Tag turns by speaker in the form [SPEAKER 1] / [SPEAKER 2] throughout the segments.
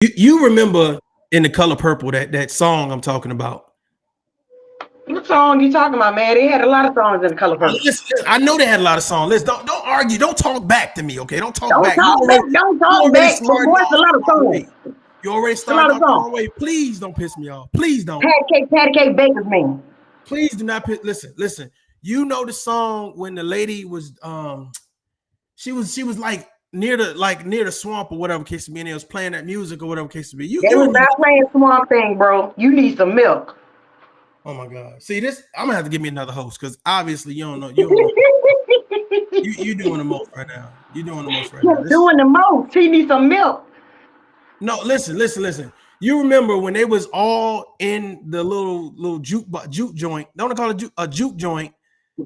[SPEAKER 1] You remember In the Color Purple that song I'm talking about?
[SPEAKER 2] What song you talking about, man? They had a lot of songs in the Color Purple.
[SPEAKER 1] Listen, I know they had a lot of songs. Listen, don't argue. Don't talk back to me, okay? Don't talk back.
[SPEAKER 2] Don't talk back. But boy, it's a lot of songs.
[SPEAKER 1] You already started off the wrong way. Please don't piss me off. Please don't.
[SPEAKER 2] Patty Cake Baker's man.
[SPEAKER 1] Please do not piss. Listen. You know the song when the lady was she was like near the swamp or whatever case to be, and it was playing that music or whatever case to be.
[SPEAKER 2] They was not playing Swamp Thing, bro. You need some milk.
[SPEAKER 1] Oh my God! See this? I'm gonna have to give me another host because obviously you don't know. You doing the most right now. You doing the most right now.
[SPEAKER 2] Doing the most. He needs some milk.
[SPEAKER 1] No, listen. You remember when they was all in the little juke joint? Don't call it a juke joint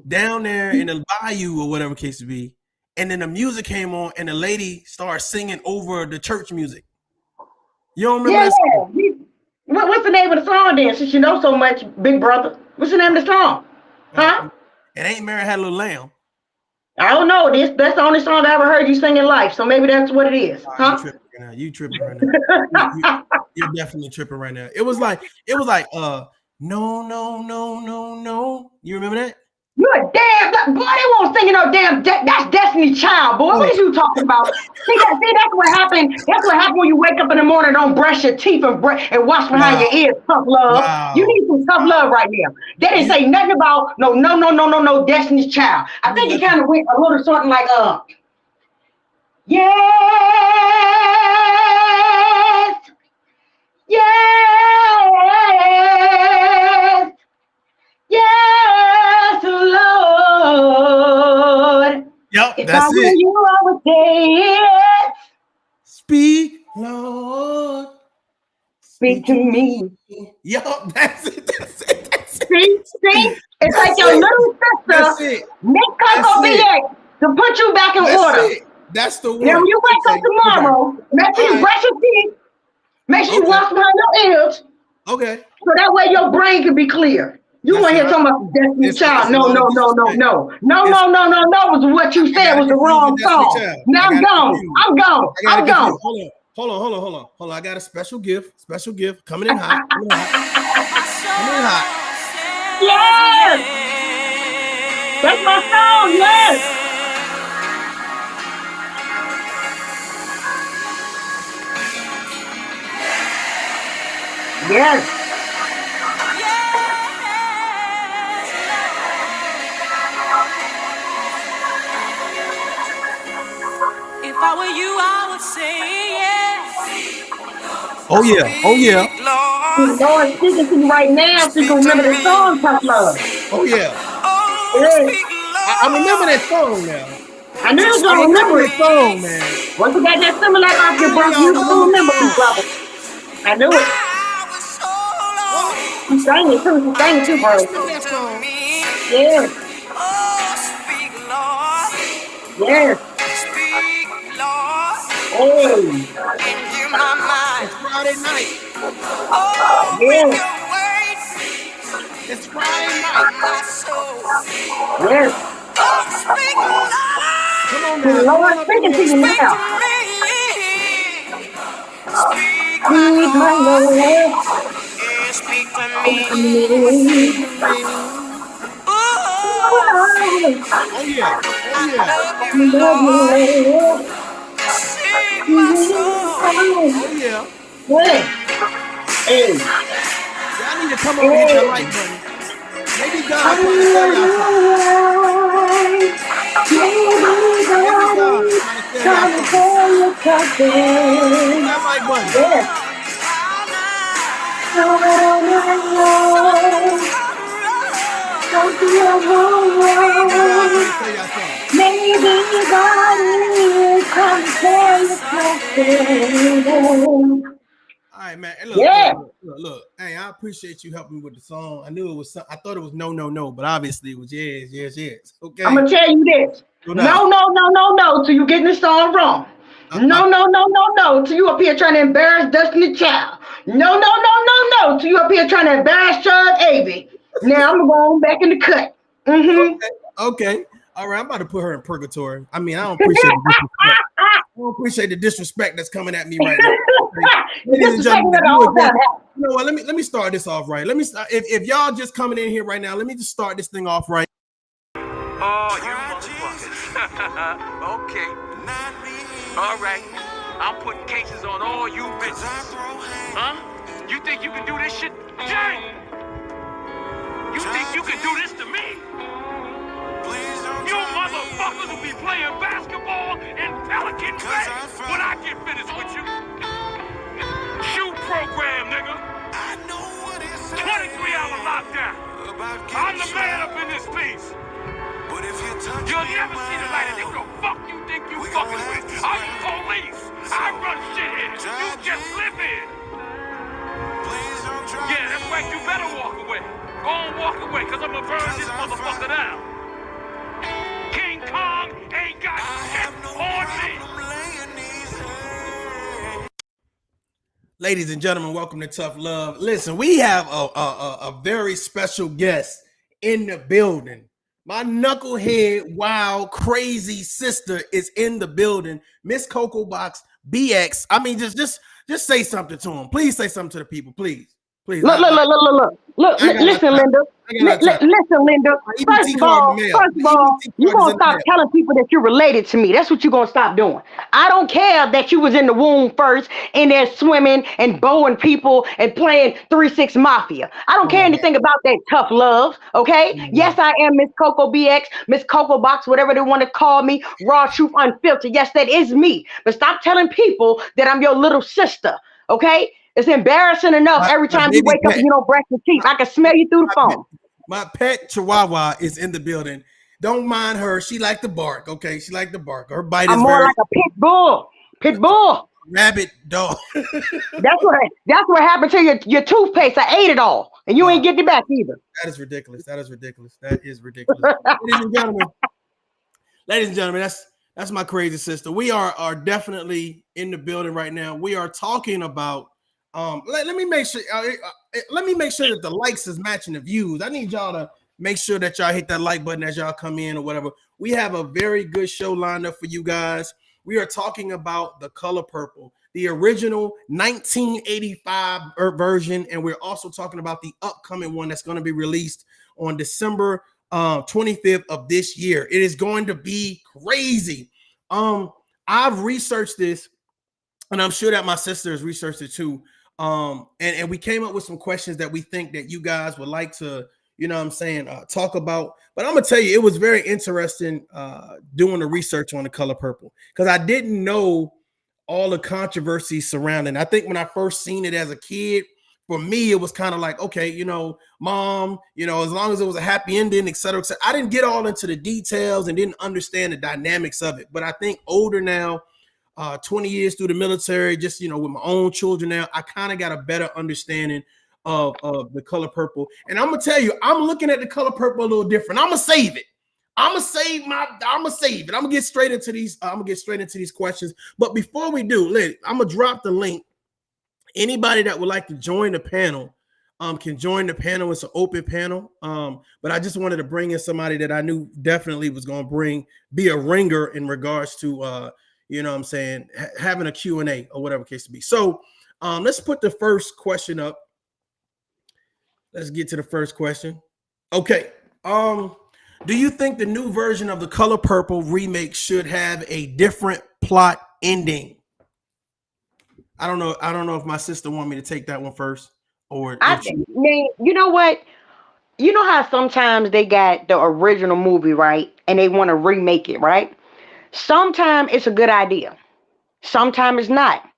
[SPEAKER 1] down there in the bayou or whatever case to be. And then the music came on, and the lady started singing over the church music. You don't remember that song?
[SPEAKER 2] What's the name of the song then? Since you know so much, big brother. What's the name of the song? Huh?
[SPEAKER 1] It ain't Mary Had a Little Lamb.
[SPEAKER 2] I don't know. That's the only song I ever heard you sing in life. So maybe that's what it is. Huh?
[SPEAKER 1] You tripping right now. You're definitely tripping right now. It was like, no. You remember that?
[SPEAKER 2] You're a damn boy. They won't sing no damn. That's Destiny's Child, boy. What are you talking about? see, that's what happened. That's what happened when you wake up in the morning, don't brush your teeth and wash behind your ears. Tough love. Wow. You need some tough love right now. They didn't say nothing about no Destiny's Child. I think it kind of went a little something like yes, Lord.
[SPEAKER 1] Yep,
[SPEAKER 2] if
[SPEAKER 1] that's
[SPEAKER 2] I were
[SPEAKER 1] it.
[SPEAKER 2] You, I would say it.
[SPEAKER 1] Speak, Lord.
[SPEAKER 2] Speak to me.
[SPEAKER 1] Yup, that's it.
[SPEAKER 2] See? It's like your little sister. Make Coco be there to put you back in order.
[SPEAKER 1] That's the one.
[SPEAKER 2] Now, when you wake up tomorrow, make sure you brush your teeth. Make sure you wash behind your ears.
[SPEAKER 1] Okay.
[SPEAKER 2] So that way your brain can be clear. You want to hear talking about Destiny's Child? No. Was what you said was the wrong song. Now I'm gone.
[SPEAKER 1] Hold on. I got a special gift coming in hot.
[SPEAKER 2] Yes. That's my song. Yes. Yes.
[SPEAKER 3] If I were you, I would say yes.
[SPEAKER 1] Oh yeah.
[SPEAKER 2] Lord, speaking to you right now, so you can remember the song, Tough Love.
[SPEAKER 1] Oh yeah. I remember that song now.
[SPEAKER 2] I knew you was gonna remember it.
[SPEAKER 1] Song, man.
[SPEAKER 2] Once you got that similar off your breath, you gonna remember it, brother. I knew it. She sang it too, bro. Yes. Yes. Hey.
[SPEAKER 1] It's Friday night.
[SPEAKER 2] Yes.
[SPEAKER 1] It's Friday night.
[SPEAKER 2] Yes.
[SPEAKER 1] Come on
[SPEAKER 2] The
[SPEAKER 1] now.
[SPEAKER 2] Lord speaking to you now. Speak, my Lord.
[SPEAKER 3] Speak to
[SPEAKER 2] me.
[SPEAKER 1] Oh yeah.
[SPEAKER 2] Love you.
[SPEAKER 3] my soul.
[SPEAKER 1] Oh yeah.
[SPEAKER 2] Hey.
[SPEAKER 1] Y'all need to come up and hit your like button. Maybe God put the tell y'all something. That like button.
[SPEAKER 2] Yes. Maybe God is come tell you something.
[SPEAKER 1] All right, man. Hey, look. Hey, I appreciate you helping me with the song. I knew it was. I thought it was no, but obviously it was yes. Okay.
[SPEAKER 2] I'm gonna tell you this. No. Till you getting this song wrong. No. Till you up here trying to embarrass Destiny's Child. No. Till you up here trying to embarrass Charles Avey. Now I'm going back in the cut.
[SPEAKER 1] Okay. All right. I'm about to put her in purgatory. I mean, I don't appreciate it. don't appreciate the disrespect that's coming at me right now. Ladies and
[SPEAKER 2] Disrespect
[SPEAKER 1] gentlemen,
[SPEAKER 2] that all the time.
[SPEAKER 1] you know what? Let me start this off right. Let me start. If y'all just coming in here right now, let me just start this thing off right.
[SPEAKER 4] Oh, you motherfuckers. Okay. All right. I'm putting cases on all you bitches. Huh? You think you can do this shit? Jay! You think you can do this to me? You motherfuckers will be playing basketball in Pelican Bay when I get finished with you. Shoot program, nigga. 23-hour lockdown. I'm the man up in this piece. You'll never see the light of who the fuck you think you fucking with. I'm the police. I run shit here. You just live here. Yeah, that's right. You better walk away. Go on, walk away, because I'm going to burn this motherfucker down. King Kong ain't got shit on me.
[SPEAKER 1] Ladies and gentlemen, welcome to Tough Love. Listen, we have a very special guest in the building. My knucklehead, wild, crazy sister is in the building. Miss Coco Box BX. I mean, just say something to him. Please say something to the people, please. Please.
[SPEAKER 2] Look, listen, Linda. Listen, Linda. First of all, you're going to stop telling people that you're related to me. That's what you're going to stop doing. I don't care that you was in the womb first and they're swimming and bowing people and playing 3-6 Mafia. I don't care anything about that tough love, okay? Yes, I am Miss Coco BX, Miss Coco Box, whatever they want to call me, raw, truth, unfiltered. Yes, that is me. But stop telling people that I'm your little sister, okay? It's embarrassing enough every time you wake up and you don't brush your teeth. I can smell you through the phone.
[SPEAKER 1] My pet Chihuahua is in the building. Don't mind her. She like to bark, okay? She like to bark. Her bite is
[SPEAKER 2] more like a pit bull. Pit bull.
[SPEAKER 1] Rabbit dog.
[SPEAKER 2] That's what happened to your toothpaste. I ate it all. And you ain't getting it back either.
[SPEAKER 1] That is ridiculous. That is ridiculous. Ladies and gentlemen, that's my crazy sister. We are definitely in the building right now. We are talking about let me make sure that the likes is matching the views. I need y'all to make sure that y'all hit that like button as y'all come in or whatever. We have a very good show lined up for you guys. We are talking about The Color Purple, the original 1985 version, and we're also talking about the upcoming one that's going to be released on December 25th of this year. It is going to be crazy. I've researched this, and I'm sure that my sister has researched it too. And we came up with some questions that we think that you guys would like to, talk about. But I'm gonna tell you, it was very interesting doing the research on The Color Purple, because I didn't know all the controversy surrounding. I think when I first seen it as a kid, for me, it was kind of like, okay, mom, as long as it was a happy ending, et cetera, et cetera. I didn't get all into the details and didn't understand the dynamics of it. But I think older now, 20 years through the military, just, with my own children now, I kind of got a better understanding of The Color Purple. And I'm going to tell you, I'm looking at The Color Purple a little different. I'm going to save it. I'm going to save it. I'm going to get straight into these. Questions. But before we do, I'm going to drop the link. Anybody that would like to join the panel can join the panel. It's an open panel. But I just wanted to bring in somebody that I knew definitely was going to be a ringer in regards to, having a Q&A or whatever case to be. So let's put the first question up. Let's get to the first question. Okay. Do you think the new version of The Color Purple remake should have a different plot ending? I don't know if my sister want me to take that one first, or
[SPEAKER 2] you know what? You know how sometimes they got the original movie, right? And they want to remake it, right? Sometimes it's a good idea. Sometimes it's not.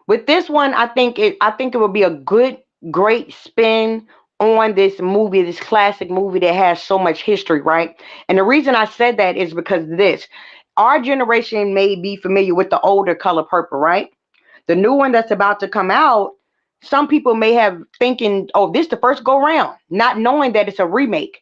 [SPEAKER 2] With this one, I think it would be a great spin on this movie, this classic movie that has so much history, right? And the reason I said that is because our generation may be familiar with the older Color Purple, right? The new one that's about to come out, some people may have thinking, oh, this the first go round, not knowing that it's a remake.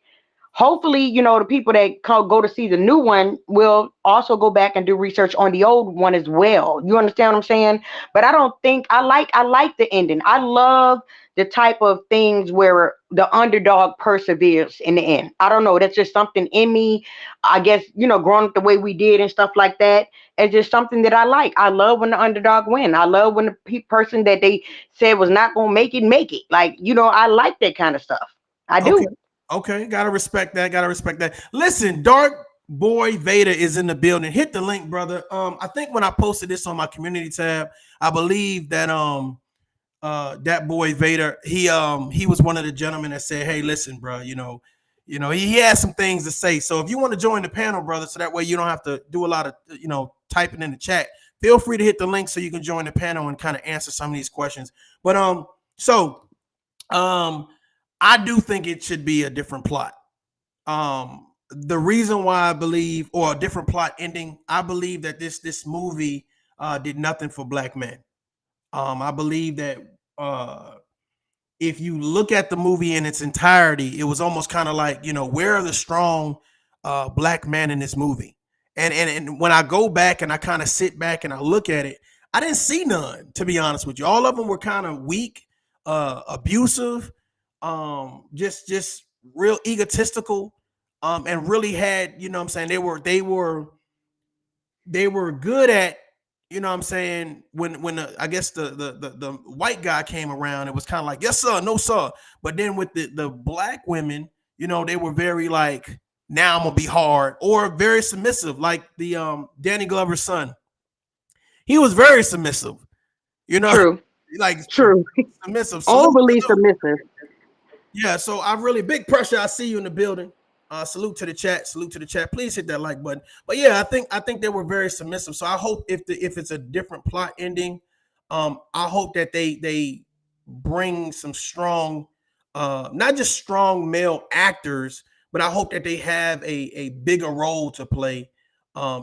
[SPEAKER 2] hopefully, the people that go to see the new one will also go back and do research on the old one as well. You understand what I'm saying? But I don't think I like the ending. I love the type of things where the underdog perseveres in the end. I don't know. That's just something in me. I guess, growing up the way we did and stuff like that. It's just something that I like. I love when the underdog win. I love when the person that they said was not going to make it. Like, I like that kind of stuff. I do.
[SPEAKER 1] Okay. Gotta respect that. Listen, Dark Boy Vader is in the building. Hit the link, brother. I think when I posted this on my community tab, I believe that that boy Vader, he was one of the gentlemen that said, hey, listen, bro, he has some things to say. So if you want to join the panel, brother, so that way you don't have to do a lot of typing in the chat, feel free to hit the link so you can join the panel and kind of answer some of these questions. But I do think it should be a different plot. The reason why I believe, or a different plot ending, I believe that this movie did nothing for Black men. I believe that if you look at the movie in its entirety, it was almost kind of like, where are the strong Black men in this movie? And when I go back and I kind of sit back and I look at it, I didn't see none, to be honest with you. All of them were kind of weak, abusive, just real egotistical, and really had, what I'm saying, they were good at, what I'm saying, when I guess the white guy came around, it was kind of like, yes sir, no sir. But then with the Black women, they were very like, now I'm gonna be hard, or very submissive, like the Danny Glover's son. He was very submissive,
[SPEAKER 2] True.
[SPEAKER 1] like
[SPEAKER 2] true,
[SPEAKER 1] submissive,
[SPEAKER 2] overly submissive.
[SPEAKER 1] Yeah, so I really big pressure. I see you in the building. Salute to the chat. Please hit that like button. But yeah, I think they were very submissive. So I hope if it's a different plot ending, I hope that they bring some strong, not just strong male actors, but I hope that they have a bigger role to play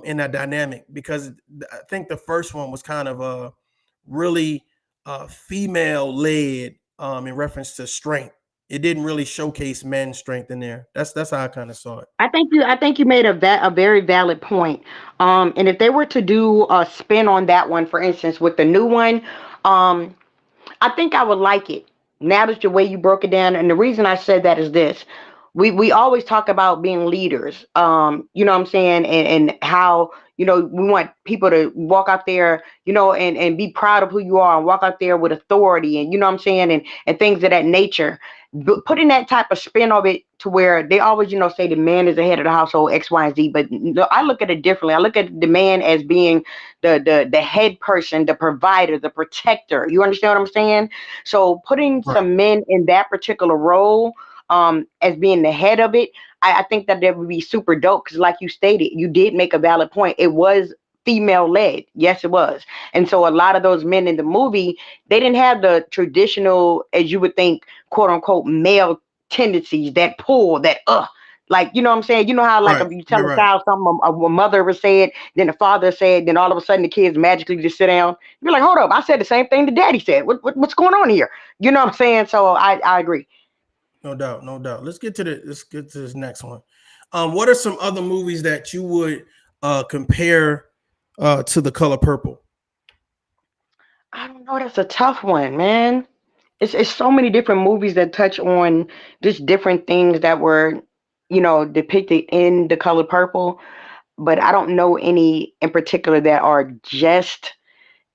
[SPEAKER 1] in that dynamic, because I think the first one was kind of really female led in reference to strength. It didn't really showcase men's strength in there. That's how I kind of saw it.
[SPEAKER 2] I think you made a very valid point. And if they were to do a spin on that one, for instance, with the new one, I think I would like it. Now that the way you broke it down, and the reason I said that is this: we always talk about being leaders. You know what I'm saying, and how we want people to walk out there, and be proud of who you are, and walk out there with authority, and what I'm saying, and things of that nature. But putting that type of spin of it to where they always, say the man is the head of the household, X, Y, and Z. But I look at it differently. I look at the man as being the head person, the provider, the protector. You understand what I'm saying? So putting some men in that particular role, as being the head of it, I think that would be super dope. Because like you stated, you did make a valid point. It was female led. Yes, it was. And so a lot of those men in the movie, they didn't have the traditional, as you would think, quote unquote, male tendencies, that pull, that like, you know what I'm saying? You know how like you tell a child something a mother ever said, then the father said, then all of a sudden the kids magically just sit down. You're like, hold up, I said the same thing the daddy said. What's going on here? You know what I'm saying? So I agree.
[SPEAKER 1] No doubt. Let's get to this next one. What are some other movies that you would compare to The Color Purple?
[SPEAKER 2] I don't know. That's a tough one, man. It's so many different movies that touch on just different things that were, depicted in The Color Purple. But I don't know any in particular that are just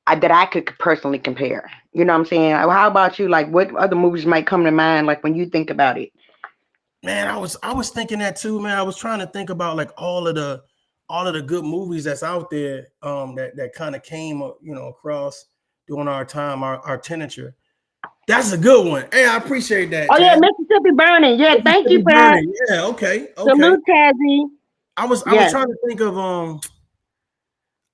[SPEAKER 2] that I could personally compare. You know what I'm saying? How about you? Like, what other movies might come to mind, like when you think about it?
[SPEAKER 1] Man, I was thinking that too, man. I was trying to think about like all of the good movies that's out there, that kind of came, across during our time, our tenure. That's a good one. Hey, I appreciate that.
[SPEAKER 2] Oh, yeah, Mississippi Burning. Yeah, thank you for that.
[SPEAKER 1] Yeah, okay.
[SPEAKER 2] Salute, Tazzy.
[SPEAKER 1] I was trying to think of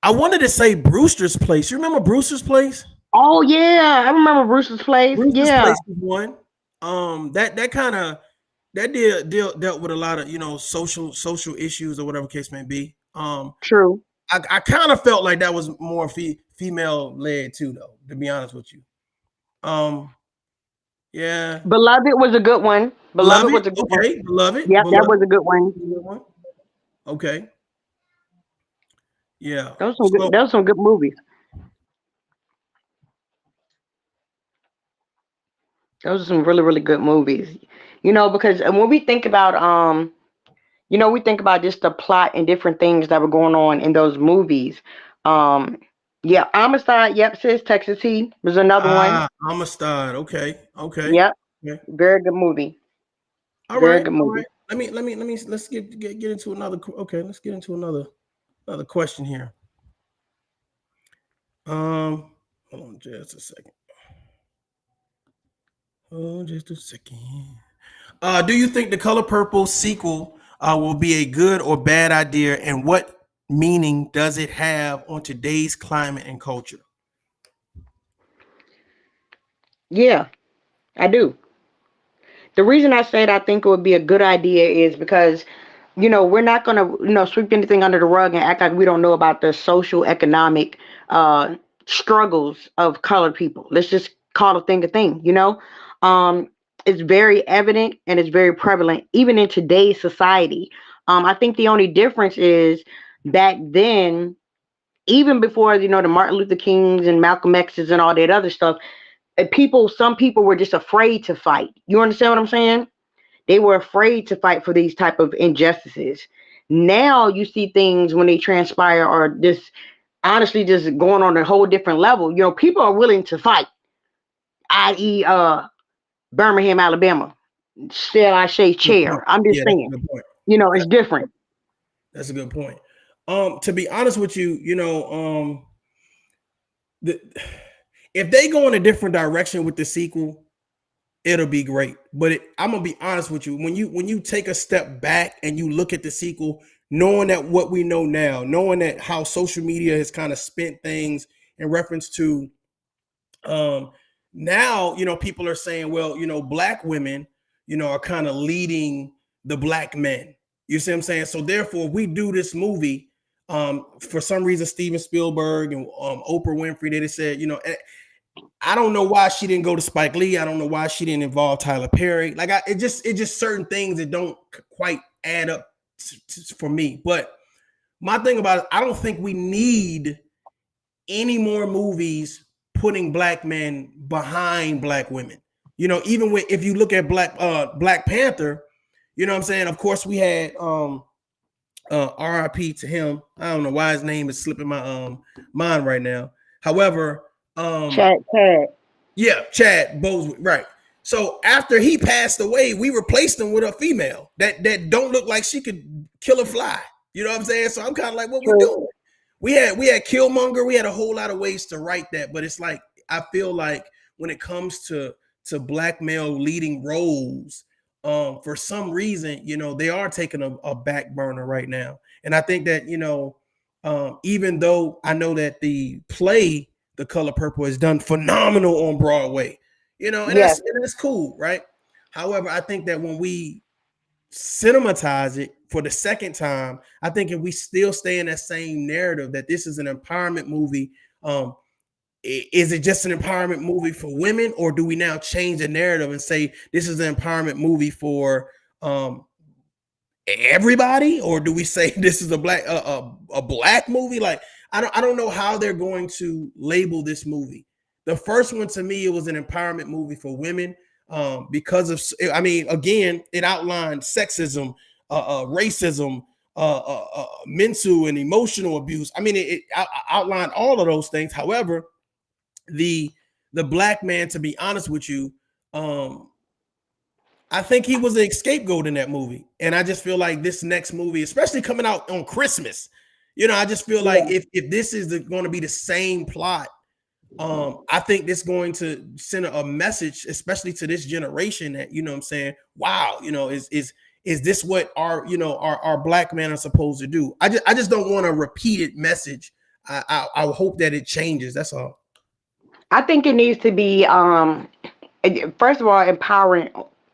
[SPEAKER 1] I wanted to say Brewster's Place. You remember Brewster's Place?
[SPEAKER 2] Oh yeah, I remember Brewster's Place. Brewster's Place
[SPEAKER 1] was one. That kind of dealt with a lot of social issues or whatever case may be.
[SPEAKER 2] True.
[SPEAKER 1] I kind of felt like that was more female led too, though, to be honest with you. Yeah.
[SPEAKER 2] Beloved was a good one. Beloved was a good one.
[SPEAKER 1] Okay, Beloved.
[SPEAKER 2] Yep, that
[SPEAKER 1] Beloved.
[SPEAKER 2] was a good one.
[SPEAKER 1] Okay. Yeah.
[SPEAKER 2] Those were some good movies. Those are some really, really good movies. You know, because when we think about we think about just the plot and different things that were going on in those movies. Yeah, Amistad, yep, sis, Texas Heat was another one.
[SPEAKER 1] Amistad. Okay.
[SPEAKER 2] Yep.
[SPEAKER 1] Okay.
[SPEAKER 2] Very good movie.
[SPEAKER 1] All
[SPEAKER 2] Very
[SPEAKER 1] right.
[SPEAKER 2] good
[SPEAKER 1] All
[SPEAKER 2] movie.
[SPEAKER 1] right. Let's get into another. Okay. Let's get into another question here. Hold on just a second. Oh, just a second. Do you think the Color Purple sequel will be a good or bad idea, and what meaning does it have on today's climate and culture?
[SPEAKER 2] Yeah, I do. The reason I said I think it would be a good idea is because, we're not going to, sweep anything under the rug and act like we don't know about the social, economic struggles of colored people. Let's just call a thing, It's very evident and it's very prevalent, even in today's society. I think the only difference is back then, even before, the Martin Luther Kings and Malcolm X's and all that other stuff, some people were just afraid to fight. You understand what I'm saying? They were afraid to fight for these type of injustices. Now you see things when they transpire are just honestly just going on a whole different level. People are willing to fight, i.e. Birmingham, Alabama. Still I say chair. I'm just saying, it's different.
[SPEAKER 1] That's a good point. To be honest with you, if they go in a different direction with the sequel, it'll be great. But I'm gonna be honest with you. When you take a step back and you look at the sequel, knowing that what we know now, knowing that how social media has kind of spent things in reference to, now people are saying, well, black women, are kind of leading the black men. You see what I'm saying? So therefore, we do this movie. For some reason, Steven Spielberg and Oprah Winfrey, they said, I don't know why she didn't go to Spike Lee. I don't know why she didn't involve Tyler Perry. Like it just certain things that don't quite add up for me. But my thing about it, I don't think we need any more movies putting black men behind black women. Even if you look at Black Panther, you know what I'm saying? Of course, we had RIP to him. I don't know why his name is slipping my mind right now. However,
[SPEAKER 2] Chad.
[SPEAKER 1] Yeah, Chad Boswell, right. So after he passed away, we replaced him with a female that don't look like she could kill a fly. You know what I'm saying? So I'm kind of like, what we doing? We had Killmonger. We had a whole lot of ways to write that, but it's like I feel like when it comes to black male leading roles, for some reason, they are taking a back burner right now. And I think that even though I know that the play The Color Purple is done phenomenal on Broadway, and that's cool, right? However, I think that when we cinematize it for the second time, I think if we still stay in that same narrative that this is an empowerment movie, is it just an empowerment movie for women, or do we now change the narrative and say this is an empowerment movie for everybody, or do we say this is a black movie? Like I don't know how they're going to label this movie. The first one, to me, it was an empowerment movie for women, because of, again, it outlined sexism, racism, mental and emotional abuse. It outlined all of those things. However, the black man, to be honest with you, I think he was a scapegoat in that movie. And I just feel like this next movie, especially coming out on Christmas, I just feel like if this is going to be the same plot, I think this is going to send a message, especially to this generation, that, what I'm saying, wow, is this what our black men are supposed to do? I just don't want a repeated message. I hope that it changes. That's all.
[SPEAKER 2] I think it needs to be, first of all, empowering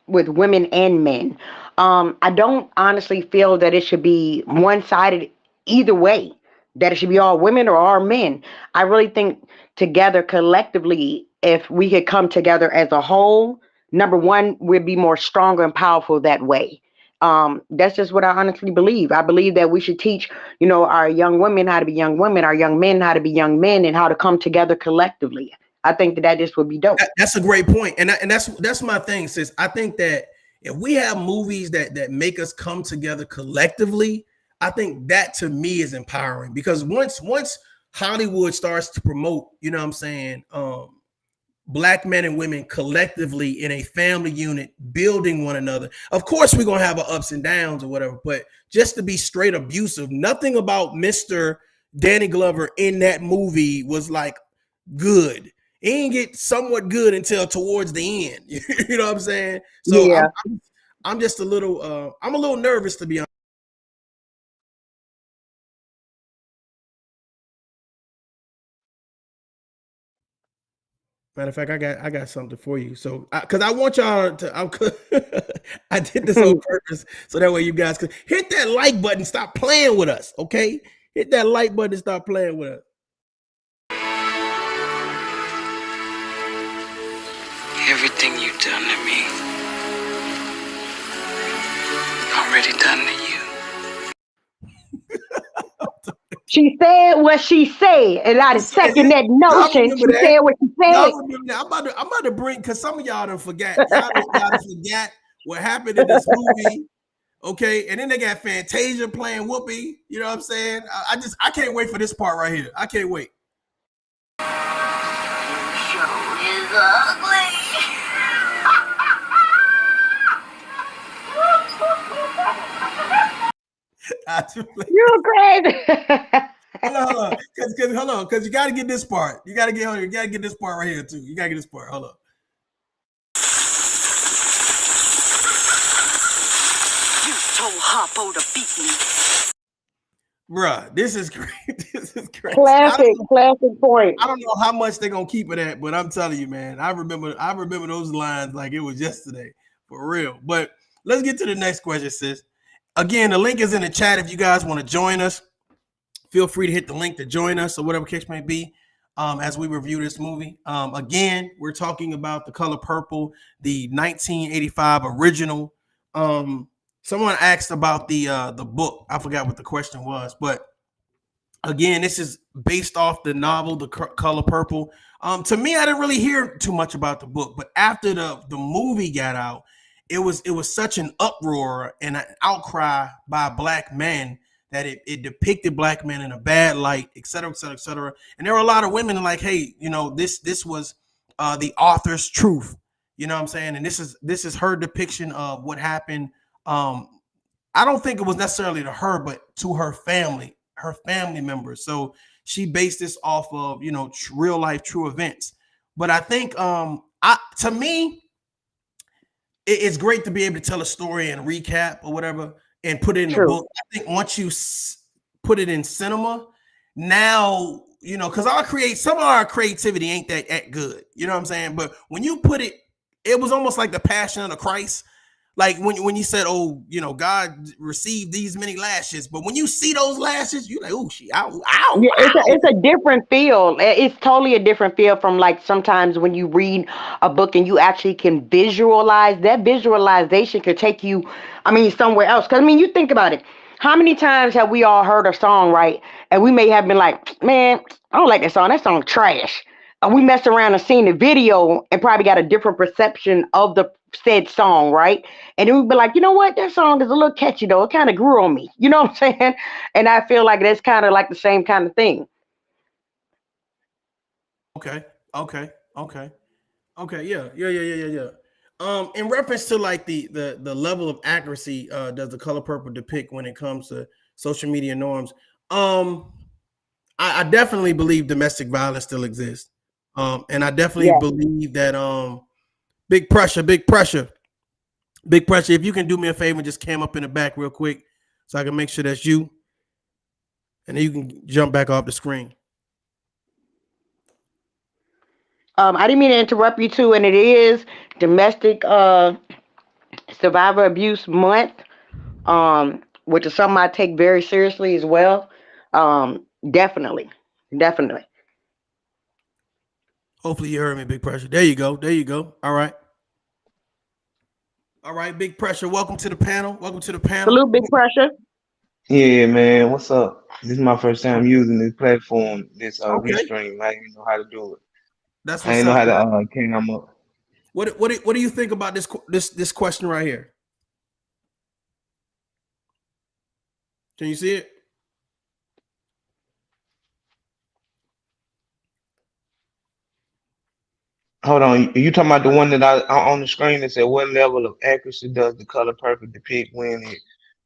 [SPEAKER 2] with women and men. I don't honestly feel that it should be one-sided either way, that it should be all women or all men. I really think together collectively, if we could come together as a whole, number one, we'll be more stronger and powerful that way. That's just what I honestly believe. I believe that we should teach, our young women how to be young women, our young men how to be young men, and how to come together collectively. I think that just would be dope.
[SPEAKER 1] That's a great point, and that's my thing, sis. I think that if we have movies that make us come together collectively, I think that to me is empowering, because once Hollywood starts to promote, Black men and women collectively in a family unit, building one another. Of course, we're gonna have our ups and downs or whatever, but just to be straight abusive, nothing about Mr. Danny Glover in that movie was like good. He didn't get somewhat good until towards the end. You know what I'm saying? So yeah. I'm just a little nervous, to be honest. Matter of fact, I got something for you. So, because I want y'all to, I did this on purpose so that way you guys could hit that like button. Stop playing with us, okay? Hit that like button and stop playing with us.
[SPEAKER 5] Everything you've done to me, already done to you.
[SPEAKER 2] She said what she said, and I second that notion. She said what she said.
[SPEAKER 1] I'm about to bring, because some of y'all done forgot. Y'all done forgot what happened in this movie. Okay, and then they got Fantasia playing Whoopi. You know what I'm saying? I can't wait for this part right here. I can't wait.
[SPEAKER 3] Show is ugly.
[SPEAKER 2] You're crazy.
[SPEAKER 1] Hold on, because you got to get this part. You got to get this part right here too. You got to get this part. Hold on.
[SPEAKER 3] You told Harpo to beat me.
[SPEAKER 1] Bruh, this is great. This is great.
[SPEAKER 2] Classic point.
[SPEAKER 1] I don't know how much they're gonna keep it at, but I'm telling you, man, I remember those lines like it was yesterday, for real. But let's get to the next question, sis. Again, the link is in the chat if you guys want to join us. Feel free to hit the link to join us, or whatever case may be, as we review this movie. Again, we're talking about The Color Purple, the 1985 original. Someone asked about the book. I forgot what the question was, but again, this is based off the novel, The Color Purple. To me, I didn't really hear too much about the book, but after the movie got out, it was such an uproar and an outcry by Black men that it depicted Black men in a bad light, et cetera, et cetera, et cetera. And there were a lot of women like, hey, this was the author's truth. You know what I'm saying? And this is her depiction of what happened. I don't think it was necessarily to her, but to her family members. So she based this off of, real life, true events. But I think, to me, it's great to be able to tell a story and recap or whatever and put it in the book. I think once you put it in cinema, now, because some of our creativity ain't that good. You know what I'm saying? But when you put it was almost like the Passion of the Christ. Like when you said, God received these many lashes, but when you see those lashes, you're like, oh, ow.
[SPEAKER 2] Yeah, it's a different feel. It's totally a different feel from like sometimes when you read a book and you actually can visualize. That visualization could take you, somewhere else. Because you think about it. How many times have we all heard a song, right? And we may have been like, man, I don't like that song. That song trash. And we messed around and seen the video and probably got a different perception of the said song, right? And then we'd be like, you know what? That song is a little catchy though. It kind of grew on me. You know what I'm saying? And I feel like that's kind of like the same kind of thing.
[SPEAKER 1] Okay. Yeah. In reference to like the level of accuracy does The Color Purple depict when it comes to social media norms? I definitely believe domestic violence still exists. And I definitely believe that big pressure. If you can do me a favor and just cam up in the back real quick so I can make sure that's you. And then you can jump back off the screen.
[SPEAKER 2] I didn't mean to interrupt you too, and it is Domestic Survivor Abuse Month, which is something I take very seriously as well. Definitely.
[SPEAKER 1] Hopefully you heard me, Big Pressure. There you go. All right. All right, Big Pressure. Welcome to the panel. Welcome to the panel.
[SPEAKER 2] Salute, Big Pressure.
[SPEAKER 6] Yeah, man. What's up? This is my first time using this platform, this
[SPEAKER 1] Okay,
[SPEAKER 6] restream. I didn't know how to do it.
[SPEAKER 1] that's
[SPEAKER 6] I
[SPEAKER 1] what's
[SPEAKER 6] didn't know
[SPEAKER 1] up.
[SPEAKER 6] how to cam up.
[SPEAKER 1] What do you think about this question right here? Can you see it?
[SPEAKER 6] Hold on. You talking about the one that I on the screen that said what level of accuracy does the color purple depict when it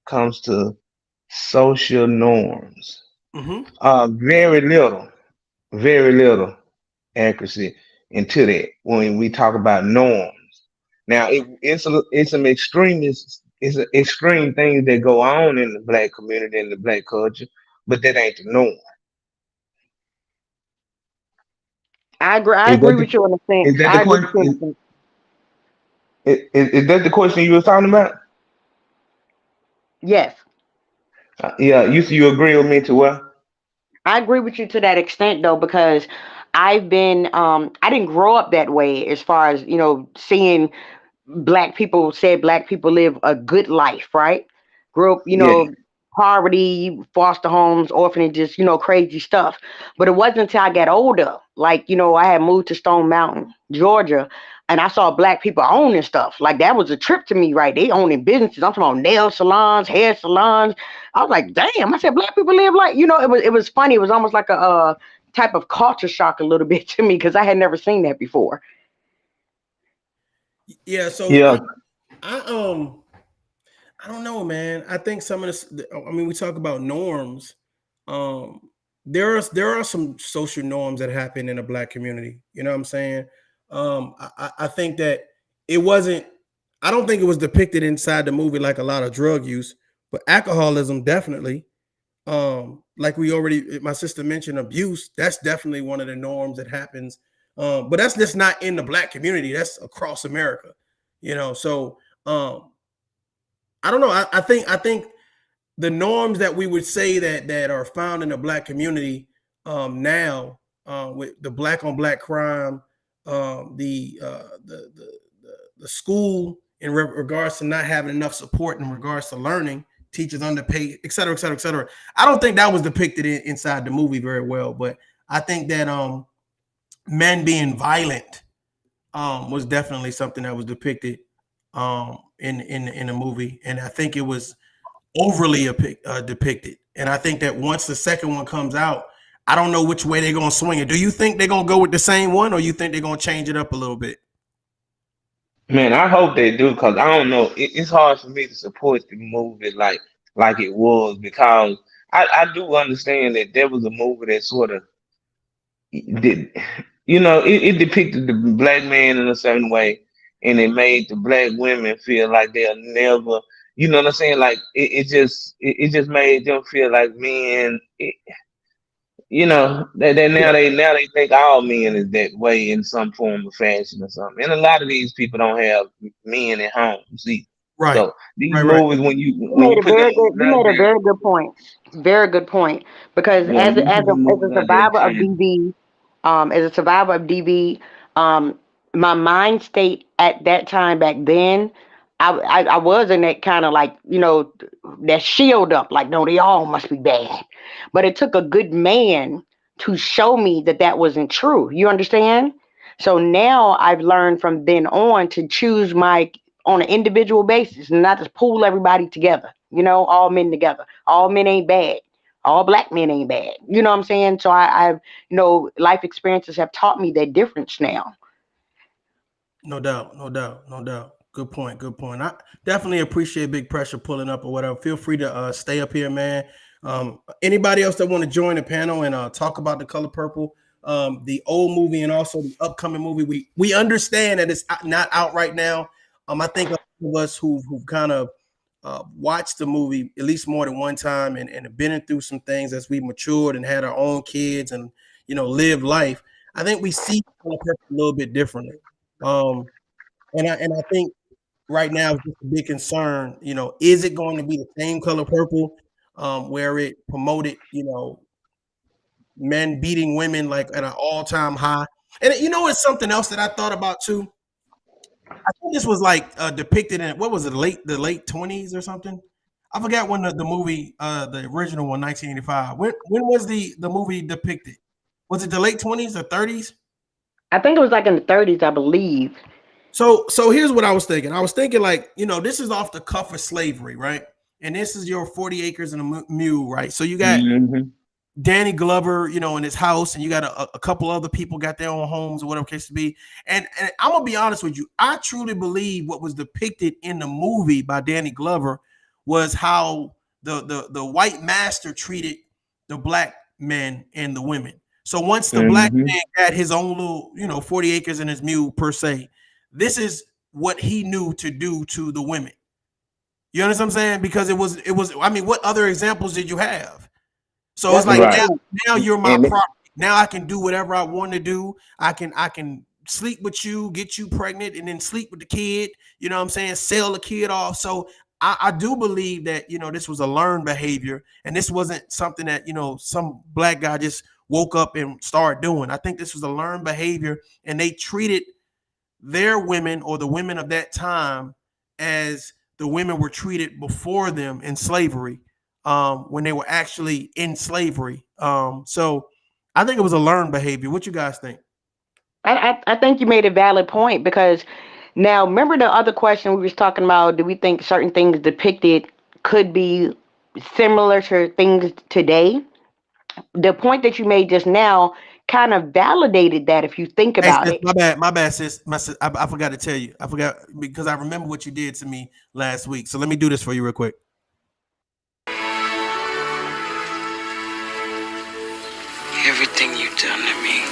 [SPEAKER 6] comes to social norms? Very little accuracy into that when we talk about norms. Now it's some extreme things that go on in the black community and the black culture, but that ain't the norm.
[SPEAKER 2] I agree. I
[SPEAKER 6] Is that
[SPEAKER 2] agree with you in a sense.
[SPEAKER 6] that the
[SPEAKER 2] I agree with you in a
[SPEAKER 6] question?
[SPEAKER 2] sense.
[SPEAKER 6] Is that the question you was talking about?
[SPEAKER 2] Yes.
[SPEAKER 6] Yeah, you agree with me to what?
[SPEAKER 2] I agree with you to that extent though, because I've been I didn't grow up that way as far as, seeing black people live a good life, right? Grew up,
[SPEAKER 6] Yeah,
[SPEAKER 2] poverty, foster homes, orphanages, crazy stuff. But it wasn't until I got older, like, I had moved to Stone Mountain, Georgia, and I saw black people owning stuff. Like that was a trip to me, right? They owning businesses. I'm talking about nail salons, hair salons. I was like, damn, I said black people live like, it was funny. It was almost like a type of culture shock a little bit to me because I had never seen that before.
[SPEAKER 1] Yeah. So
[SPEAKER 6] yeah,
[SPEAKER 1] I I don't know, man. I think some of this. I mean, we talk about norms. Um, there are some social norms that happen in the black community. You know what I'm saying? I think that it wasn't. I don't think it was depicted inside the movie like a lot of drug use, but alcoholism definitely. Like my sister mentioned, abuse. That's definitely one of the norms that happens. But that's just not in the black community. That's across America. So I don't know. I think the norms that we would say that are found in the black community now with the black on black crime, the school in regards to not having enough support in regards to learning, teachers underpaid, et cetera, et cetera, et cetera. I don't think that was depicted inside the movie very well, but I think that men being violent was definitely something that was depicted in the movie, and I think it was overly depicted. And I think that once the second one comes out, I don't know which way they're gonna swing it. Do you think they're gonna go with the same one, or you think they're gonna change it up a little bit?
[SPEAKER 6] man. I hope they do because I don't know. It's hard for me to support the movie like it was because I do understand that there was a movie that sort of did, it depicted the black man in a certain way, and it made the black women feel like they'll never, you know what I'm saying? Like it just made them feel like men. That now they think all men is that way in some form of fashion or something. And a lot of these people don't have men at home. See,
[SPEAKER 1] Right,
[SPEAKER 6] so these
[SPEAKER 1] right.
[SPEAKER 6] movies
[SPEAKER 2] You
[SPEAKER 6] when
[SPEAKER 2] made
[SPEAKER 6] you
[SPEAKER 2] a
[SPEAKER 6] put them
[SPEAKER 2] very good.
[SPEAKER 6] movies
[SPEAKER 2] You
[SPEAKER 6] out
[SPEAKER 2] made a
[SPEAKER 6] there,
[SPEAKER 2] very good point. Very good point. Because
[SPEAKER 6] yeah,
[SPEAKER 2] as
[SPEAKER 6] when
[SPEAKER 2] a,
[SPEAKER 6] you
[SPEAKER 2] as
[SPEAKER 6] put
[SPEAKER 2] a
[SPEAKER 6] them
[SPEAKER 2] as
[SPEAKER 6] movies
[SPEAKER 2] a
[SPEAKER 6] out there, it
[SPEAKER 2] survivor of
[SPEAKER 6] changes.
[SPEAKER 2] DV, as a survivor of DV, my mind state at that time back then, I was in that kind of like that shield up. Like no, they all must be bad. But it took a good man to show me that that wasn't true. You understand? So now I've learned from then on to choose my on an individual basis and not just pool everybody together. All men together. All men ain't bad. All black men ain't bad. You know what I'm saying? So I've life experiences have taught me that difference now.
[SPEAKER 1] No doubt, no doubt, no doubt. Good point, good point. I definitely appreciate Big Pressure pulling up or whatever. Feel free to stay up here, man. Anybody else that want to join the panel and talk about The Color Purple, the old movie and also the upcoming movie. We understand that it's not out right now. I think a lot of us who kind of watched the movie at least more than one time and have been through some things as we matured and had our own kids and lived life. I think we see The Color Purple a little bit differently. And I think right now it's just a big concern. Is it going to be the same Color Purple, where it promoted, men beating women like at an all-time high? And it's something else that I thought about too. I think this was like depicted in what was it, the late 20s or something. I forgot when the movie, the original one, 1985. When was the movie depicted? Was it the late 20s or 30s?
[SPEAKER 2] I think it was like in the 30s, I believe.
[SPEAKER 1] So here's what I was thinking. I was thinking like, this is off the cuff of slavery, right? And this is your 40 acres and a mule, right? So you got Danny Glover, in his house, and you got a couple other people got their own homes or whatever case to be. And I'm gonna be honest with you, I truly believe what was depicted in the movie by Danny Glover was how the white master treated the black men and the women. So once the black man got his own little, 40 acres and his mule per se, this is what he knew to do to the women. You understand what I'm saying? Because it was. I mean, what other examples did you have? So it's like now you're my property. Now I can do whatever I want to do. I can sleep with you, get you pregnant, and then sleep with the kid. You know what I'm saying? Sell the kid off. So I do believe that this was a learned behavior, and this wasn't something that some black guy just woke up and started doing. I think this was a learned behavior, and they treated their women or the women of that time as the women were treated before them in slavery. When they were actually in slavery. So I think it was a learned behavior. What you guys think?
[SPEAKER 2] I think you made a valid point, because now remember the other question we was talking about, do we think certain things depicted could be similar to things today? The point that you made just now kind of validated that if you think about it.
[SPEAKER 1] My bad, sis. I forgot to tell you. I forgot because I remember what you did to me last week. So let me do this for you real quick.
[SPEAKER 5] Everything you've done to me,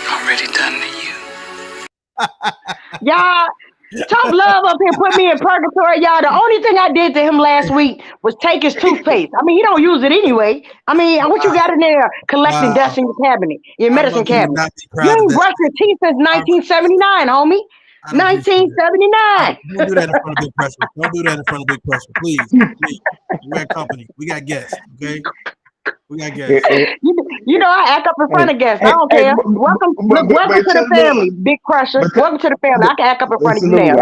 [SPEAKER 5] already done to you.
[SPEAKER 2] Y'all, Tough Love up here put me in purgatory, y'all. The only thing I did to him last week was take his toothpaste. I mean, he don't use it anyway. I mean, what you got in there collecting dust in your cabinet, your medicine cabinet? You ain't brushed your teeth since 1979, homie. 1979.
[SPEAKER 1] Don't do that in front of Big Pressure. Don't do that in front of Big Pressure, please. We're at company. We got guests, okay? We got guests.
[SPEAKER 2] I act up in front of guests. I don't care. Welcome to the family, Big Pressure. Welcome to the family. I can act up in front of you now.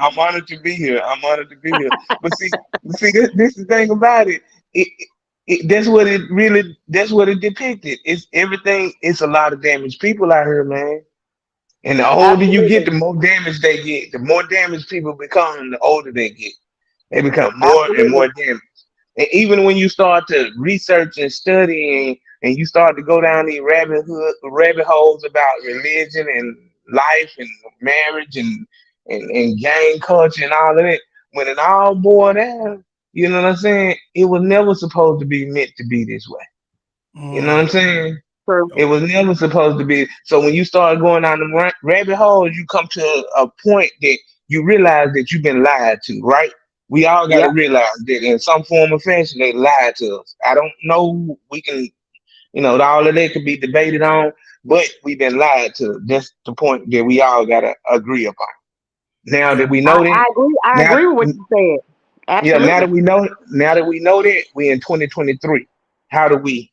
[SPEAKER 6] I'm honored to be here. But see, this is the thing about it. That's what it depicted. It's everything. It's a lot of damaged people out here, man. And the older you get, the more damage they get. The more damaged people become, the older they get. They become more and more damaged. And even when you start to research and study and you start to go down these rabbit holes about religion and life and marriage and gang culture and all of that, when it all boiled down, you know what I'm saying? It was never supposed to be meant to be this way. You know what I'm saying? It was never supposed to be. So when you start going down the rabbit holes, you come to a point that you realize that you've been lied to, right? We all got to realize that in some form or fashion, they lied to us. I don't know. We can, all of that could be debated on, but we've been lied to. That's the point that we all got to agree upon. Now that we know that.
[SPEAKER 2] I agree with what you said. Absolutely.
[SPEAKER 6] Yeah, now that we know that, we in 2023. How do we,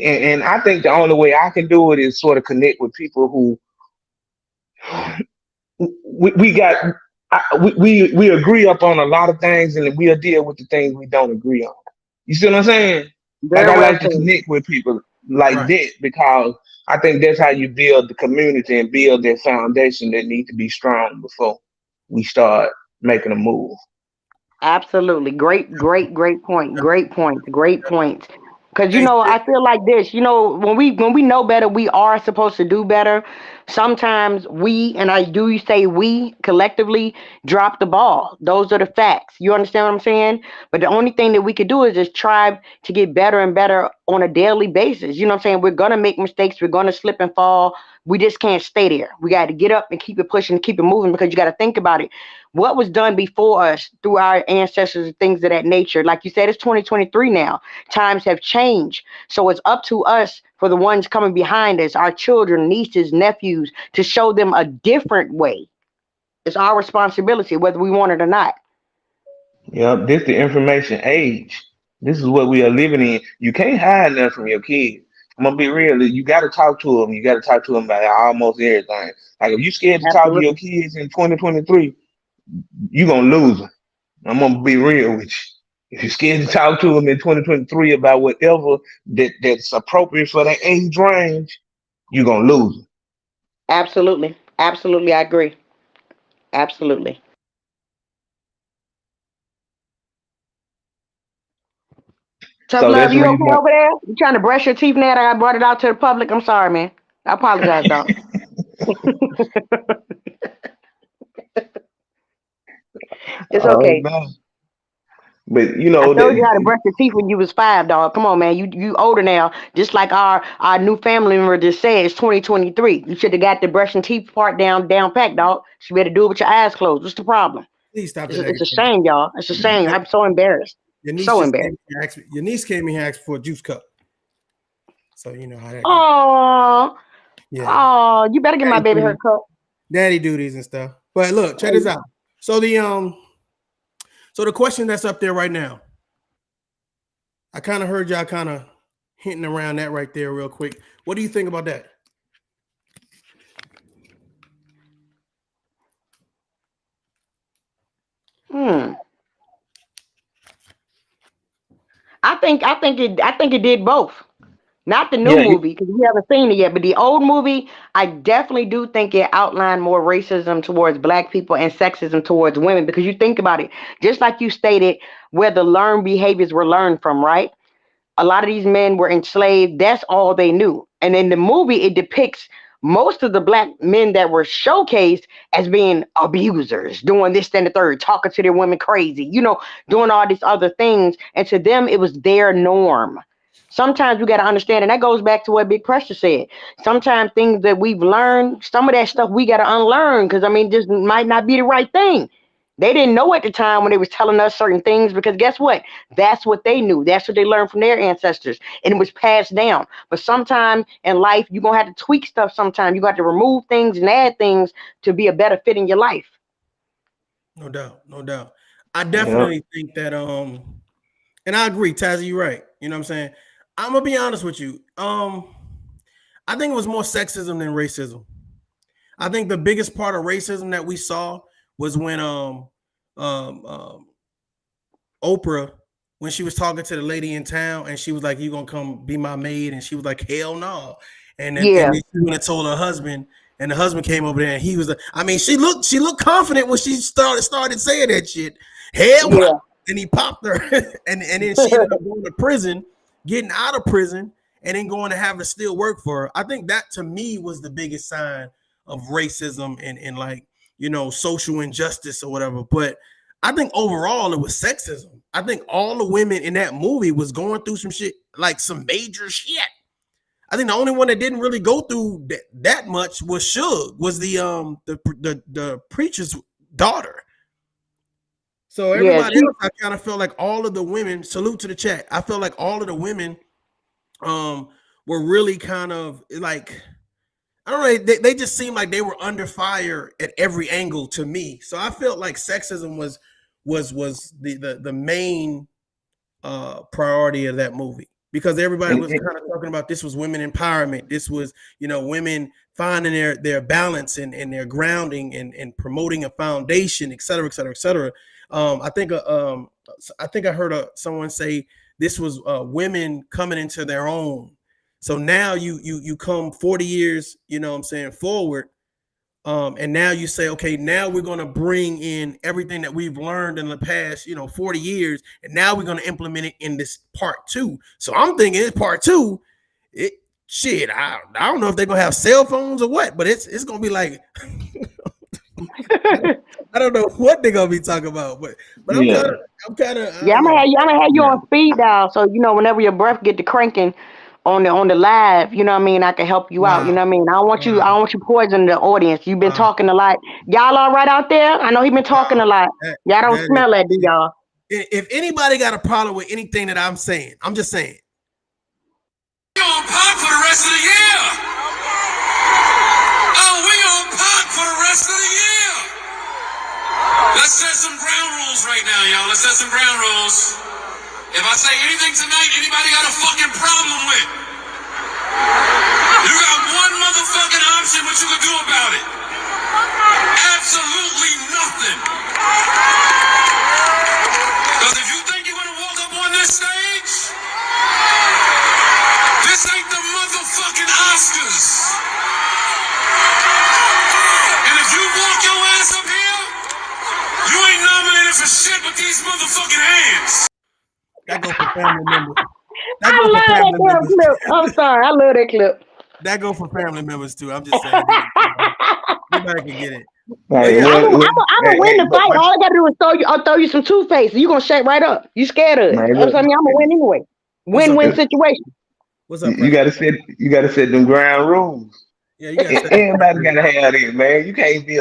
[SPEAKER 6] and I think the only way I can do it is sort of connect with people who we agree upon a lot of things, and we'll deal with the things we don't agree on. You see what I'm saying? I like to connect with people like that, because I think that's how you build the community and build that foundation that needs to be strong before we start making a move.
[SPEAKER 2] Absolutely. Great point. Because I feel like this. When we know better, we are supposed to do better. Sometimes we collectively drop the ball. Those are the facts. You understand what I'm saying? But the only thing that we could do is just try to get better and better on a daily basis. You know what I'm saying? We're gonna make mistakes. We're gonna slip and fall. We just can't stay there. We got to get up and keep it pushing, keep it moving, because you got to think about it. What was done before us through our ancestors and things of that nature? Like you said, it's 2023 now. Times have changed. So it's up to us, for the ones coming behind us, our children, nieces, nephews, to show them a different way. It's our responsibility, whether we want it or not.
[SPEAKER 6] Yep, this is the information age. This is what we are living in. You can't hide nothing from your kids. I'm gonna be real. You got to talk to them. You got to talk to them about almost everything. Like if you scared to talk to your kids in 2023, you gonna lose them. I'm gonna be real with you. If you're scared to talk to them in 2023 about whatever that's appropriate for their age range, you're gonna lose them.
[SPEAKER 2] Absolutely, absolutely, I agree. Absolutely. Tough
[SPEAKER 6] So
[SPEAKER 2] Love,
[SPEAKER 6] that's the
[SPEAKER 2] you
[SPEAKER 6] reason
[SPEAKER 2] okay over there? You trying to brush your teeth now that I brought it out to the public? I'm sorry, man. I apologize, dog. It's okay.
[SPEAKER 6] No. But
[SPEAKER 2] I told you how to brush your teeth when you was 5, dog. Come on, man. You older now. Just like our new family member just said, it's 2023. You should have got the brushing teeth part down packed, dog. You better do it with your eyes closed. What's the problem?
[SPEAKER 1] Please stop
[SPEAKER 2] It's a shame, y'all. It's a shame. I'm so embarrassed.
[SPEAKER 1] Your niece
[SPEAKER 2] So embarrassed.
[SPEAKER 1] Your niece came in here asking for a juice cup. So you know how that goes.
[SPEAKER 2] Oh,
[SPEAKER 1] yeah.
[SPEAKER 2] Oh, you better get my baby her cup.
[SPEAKER 1] Daddy duties and stuff. But look, check this out. So the question that's up there right now, I kind of heard y'all kind of hinting around that right there real quick. What do you think about that?
[SPEAKER 2] I think it did both. Not the new movie, because we haven't seen it yet, but the old movie, I definitely do think it outlined more racism towards Black people and sexism towards women, because you think about it, just like you stated, where the learned behaviors were learned from, right? A lot of these men were enslaved. That's all they knew. And in the movie, it depicts most of the Black men that were showcased as being abusers, doing this, then the third, talking to their women crazy, doing all these other things. And to them, it was their norm. Sometimes we got to understand, and that goes back to what Big Pressure said. Sometimes things that we've learned, some of that stuff we got to unlearn, because, just might not be the right thing. They didn't know at the time when they was telling us certain things, because guess what? That's what they knew. That's what they learned from their ancestors, and it was passed down. But sometime in life, you're going to have to tweak stuff sometimes. You got to remove things and add things to be a better fit in your life.
[SPEAKER 1] No doubt. I definitely think that, and I agree, Tazzy, you're right. You know what I'm saying? I'm gonna be honest with you. I think it was more sexism than racism. I think the biggest part of racism that we saw was when Oprah, when she was talking to the lady in town, and she was like, "You gonna come be my maid?" And she was like, "Hell no!" And then she went and told her husband, and the husband came over there, and he was like, she looked confident when she started saying that shit. Hell no! And he popped her, and then she ended up going to prison. Getting out of prison and then going to have to still work for her. I think that to me was the biggest sign of racism and like, social injustice or whatever. But I think overall it was sexism. I think all the women in that movie was going through some shit, like some major shit. I think the only one that didn't really go through that much was Suge, was the preacher's daughter. So everybody else, I kind of felt like all of the women, salute to the chat, I felt like all of the women were really kind of like, I don't know, they just seemed like they were under fire at every angle to me. So I felt like sexism was the main priority of that movie, because everybody was kind of talking about this was women empowerment. This was, women finding their balance and their grounding and promoting a foundation, et cetera, et cetera, et cetera. I think I heard someone say this was women coming into their own. So now you come 40 years, forward, and now you say, okay, now we're going to bring in everything that we've learned in the past, 40 years, and now we're going to implement it in this part 2. So I'm thinking it's part 2. I don't know if they're going to have cell phones or what, but it's going to be like. I don't know what they're gonna be talking about, but I'm kind of.
[SPEAKER 2] I'm gonna have you on speed dial, so whenever your breath get to cranking on the live, I can help you out. I don't want you poisoning the audience. You've been talking a lot. Y'all all right out there? I know he's been talking a lot. Y'all don't smell that, do y'all?
[SPEAKER 1] If anybody got a problem with anything that I'm saying, I'm just saying.
[SPEAKER 4] We on pot for the rest of the year. We on pot for the rest of the year. Let's set some ground rules right now, y'all. Let's set some ground rules. If I say anything tonight, anybody got a fucking problem with, You got one motherfucking option, what you can do about it. Absolutely nothing. Because if you think you're going to walk up on this stage, this ain't the motherfucking Oscars. And if you walk your ass up here, you ain't nominated for shit but these motherfucking hands.
[SPEAKER 1] That go for family members.
[SPEAKER 2] I love that damn clip. I'm sorry. I love that clip.
[SPEAKER 1] That go for family members too. I'm just saying. Nobody can get it.
[SPEAKER 6] Right,
[SPEAKER 2] I'm gonna win the fight. All I gotta do is throw you some toothpaste. You gonna shake right up. You scared of it? I'm gonna win anyway. Win-win situation.
[SPEAKER 1] What's up?
[SPEAKER 6] You gotta set them ground rules.
[SPEAKER 1] Yeah, you gotta
[SPEAKER 6] everybody gotta have it, man. You can't be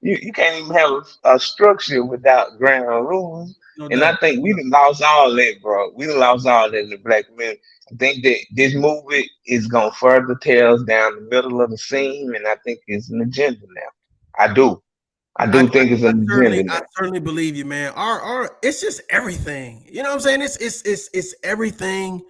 [SPEAKER 6] you can't even have a structure without ground rules. No and doubt. I think we done lost all that, bro. We done lost all that in the black community. I think that this movie is gonna further tear us down the middle of the seam, and I think it's an agenda now. I do think it's an agenda now.
[SPEAKER 1] I certainly believe you, man. Our it's just everything. You know what I'm saying? It's everything.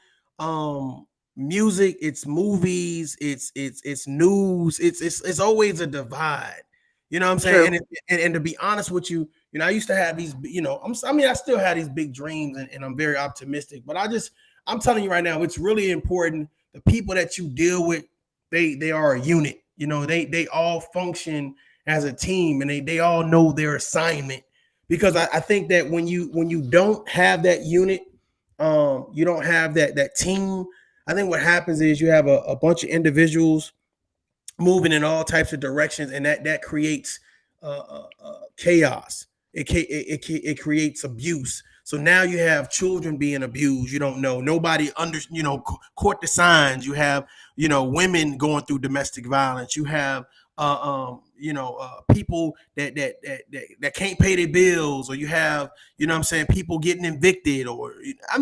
[SPEAKER 1] Music, it's movies, it's news. It's always a divide. You know what I'm saying? And to be honest with you, you know, I used to have these, you know, I still have these big dreams and I'm very optimistic, but I'm telling you right now, it's really important. The people that you deal with, they are a unit. You know, they all function as a team and they all know their assignment, because I think that when you don't have that unit, you don't have that team, I think what happens is you have a bunch of individuals moving in all types of directions, and that creates chaos. It creates abuse. So now you have children being abused. You don't know. Nobody caught the signs. You have, women going through domestic violence. You have, people that can't pay their bills, or you have, people getting evicted, or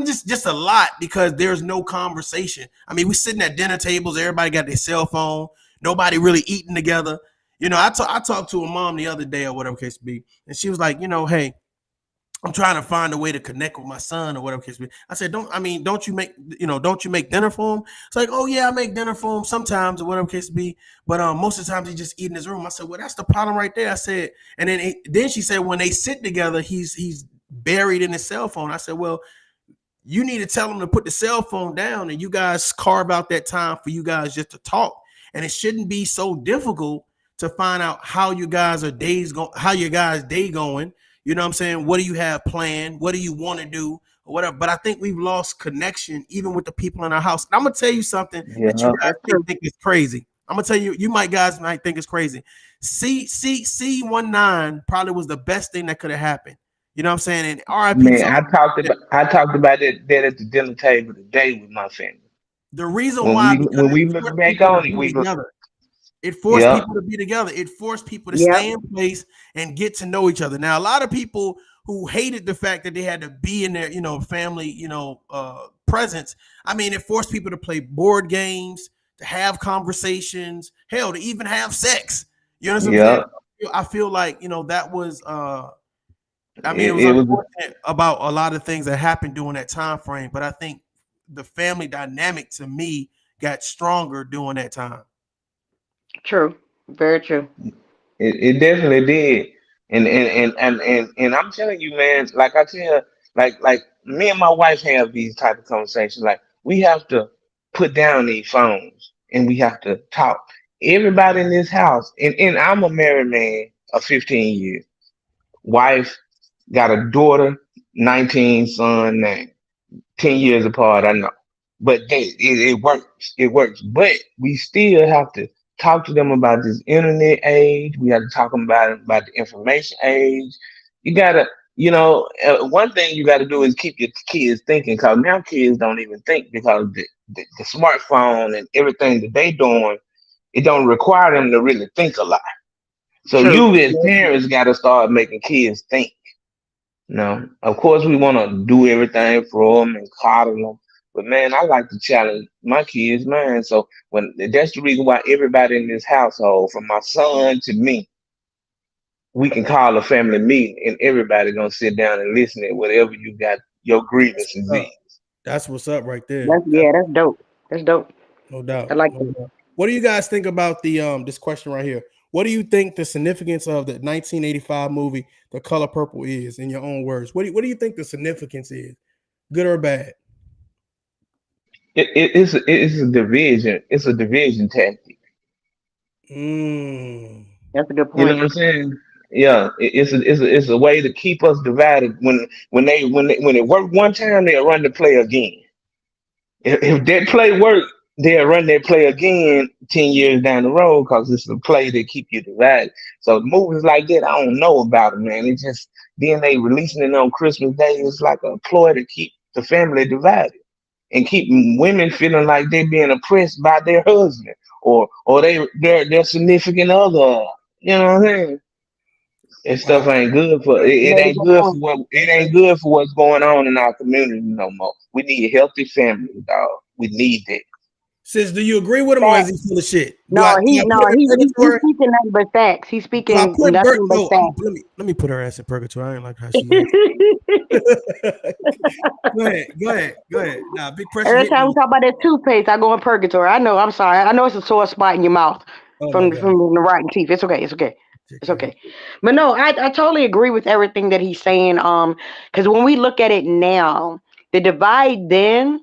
[SPEAKER 1] just a lot, because there's no conversation. I mean, we're sitting at dinner tables. Everybody got their cell phone. Nobody really eating together. I talked to a mom the other day, or whatever case be, and she was like, hey, I'm trying to find a way to connect with my son, or whatever case be. I said, don't you make dinner for him? It's like, oh yeah, I make dinner for him sometimes, or whatever case be, but most of the time he just eat in his room. I said, well, that's the problem right there. I said, and then she said, when they sit together, he's buried in his cell phone. I said, well, you need to tell him to put the cell phone down, and you guys carve out that time for you guys just to talk. And it shouldn't be so difficult to find out how you guys how your guys' day going. You know what I'm saying? What do you have planned? What do you want to do? Or whatever. But I think we've lost connection even with the people in our house. And I'm gonna tell you something that you guys think is crazy. I'm gonna tell you, guys might think it's crazy. C19 probably was the best thing that could have happened. You know what I'm saying? And RIP.
[SPEAKER 6] Man, I talked about that at the dinner table today with my family.
[SPEAKER 1] The reason why
[SPEAKER 6] when we look back on it,
[SPEAKER 1] it forced people to be together. It forced people to stay in place and get to know each other. Now, a lot of people who hated the fact that they had to be in their, family, presence. I mean, it forced people to play board games, to have conversations, hell, to even have sex. You know what I'm saying? I feel like, that was, it was unfortunate about a lot of things that happened during that time frame. But I think the family dynamic, to me, got stronger during that time.
[SPEAKER 2] True, very true.
[SPEAKER 6] It definitely did, and I'm telling you, man. Like I tell, like me and my wife have these type of conversations. Like, we have to put down these phones and we have to talk. Everybody in this house, and I'm a married man of 15 years. Wife got a daughter, 19, son 9, 10 years apart. I know, but it works. It works. But we still have to talk to them about this internet age. We have to talk about the information age. You gotta, one thing you got to do is keep your kids thinking, because now kids don't even think, because the smartphone and everything that they doing, it don't require them to really think a lot. So you as parents got to start making kids think. Of course we want to do everything for them and coddle them. But man, I like to challenge my kids, man. So that's the reason why everybody in this household, from my son to me, we can call a family meeting and everybody gonna sit down and listen to whatever you got, your grievances is.
[SPEAKER 1] That's what's up right there.
[SPEAKER 2] That's dope. That's dope.
[SPEAKER 1] No doubt.
[SPEAKER 2] I like
[SPEAKER 1] No
[SPEAKER 2] that.
[SPEAKER 1] doubt. What do you guys think about the this question right here? What do you think the significance of the 1985 movie The Color Purple is, in your own words? What do you think the significance is? Good or bad?
[SPEAKER 6] It's a division. It's a division tactic.
[SPEAKER 1] Mm.
[SPEAKER 2] That's a good
[SPEAKER 6] You know
[SPEAKER 2] point.
[SPEAKER 6] what I'm saying? Yeah, it's a way to keep us divided. When it worked one time, they'll run the play again. If that play worked, they'll run that play again 10 years down the road because it's a play that keep you divided. So movies like that, I don't know about it, man. It just then they releasing it on Christmas Day. It's like a ploy to keep the family divided and keep women feeling like they're being oppressed by their husband or their significant other. You know what I'm saying? That stuff
[SPEAKER 1] Wow.
[SPEAKER 6] ain't good for it.
[SPEAKER 2] You
[SPEAKER 6] It
[SPEAKER 2] made a
[SPEAKER 6] ain't
[SPEAKER 2] good
[SPEAKER 6] good for
[SPEAKER 2] point.
[SPEAKER 6] what's going on in our community no more. We need healthy families, dog. We need that.
[SPEAKER 1] Sis, do you agree with him or is he full of shit? Do I
[SPEAKER 2] He's
[SPEAKER 1] put her in
[SPEAKER 2] he's
[SPEAKER 1] purgatory?
[SPEAKER 2] speaking nothing but facts. He's
[SPEAKER 1] Do I
[SPEAKER 2] speaking
[SPEAKER 1] put Bert?
[SPEAKER 2] nothing but
[SPEAKER 1] No,
[SPEAKER 2] facts.
[SPEAKER 1] let me put her ass in purgatory. I ain't like how she is. Go ahead. Nah, big pressure
[SPEAKER 2] Every
[SPEAKER 1] hit
[SPEAKER 2] time we
[SPEAKER 1] me.
[SPEAKER 2] talk about that toothpaste, I go in purgatory. I know. I'm sorry. I know it's a sore spot in your mouth
[SPEAKER 1] Oh my
[SPEAKER 2] from
[SPEAKER 1] god.
[SPEAKER 2] the rotten teeth. It's okay. It's okay. It's okay. But no, I totally agree with everything that he's saying. Because when we look at it now, the divide then,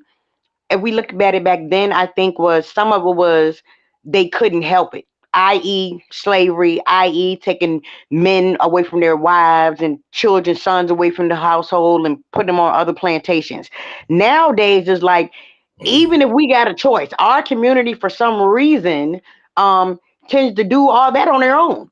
[SPEAKER 2] if we look at it back then, I think was some of it was they couldn't help it, i.e., slavery, i.e., taking men away from their wives and children, sons away from the household and putting them on other plantations. Nowadays, it's like even if we got a choice, our community for some reason tends to do all that on their own.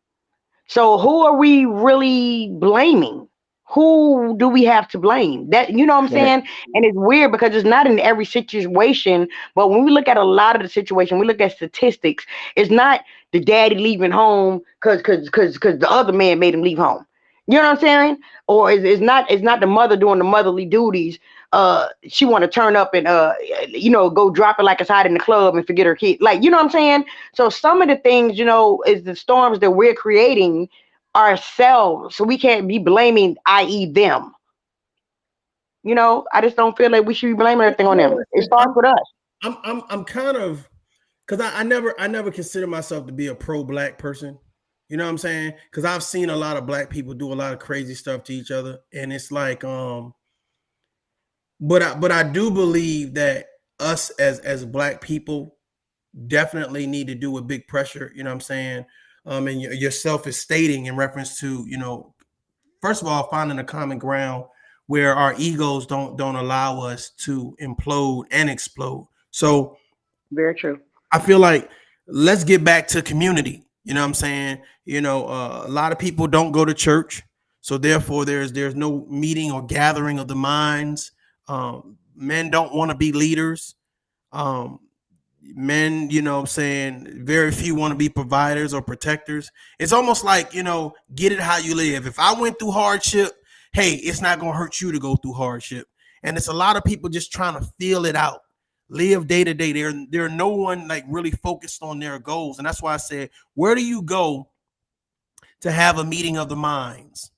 [SPEAKER 2] So who are we really blaming? Who do we have to blame? That you know what I'm
[SPEAKER 6] Right.
[SPEAKER 2] saying? And it's weird because it's not in every situation, but when we look at a lot of the situation, we look at statistics, it's not the daddy leaving home because the other man made him leave home. You know what I'm saying? Or it's not the mother doing the motherly duties. She want to turn up and go drop it like it's hot in the club and forget her kid. Like, you know what I'm saying? So some of the things, is the storms that we're creating ourselves. So we can't be blaming, i.e., them. I just don't feel like we should be blaming everything on them. It starts with us.
[SPEAKER 1] I'm kind of because I never consider myself to be a pro-black person. You know what I'm saying? Because I've seen a lot of black people do a lot of crazy stuff to each other, and it's like but I do believe that us as black people definitely need to do with big pressure. You know what I'm saying? And yourself is stating in reference to first of all, finding a common ground where our egos don't allow us to implode and explode. So
[SPEAKER 2] Very true.
[SPEAKER 1] I feel like let's get back to community. You know what I'm saying? A lot of people don't go to church, so therefore there's no meeting or gathering of the minds. Men don't want to be leaders. Men, what I'm saying, very few want to be providers or protectors. It's almost like, get it how you live. If I went through hardship, hey, it's not going to hurt you to go through hardship. And it's a lot of people just trying to feel it out, live day to day. There are no one like really focused on their goals. And that's why I said, where do you go to have a meeting of the minds?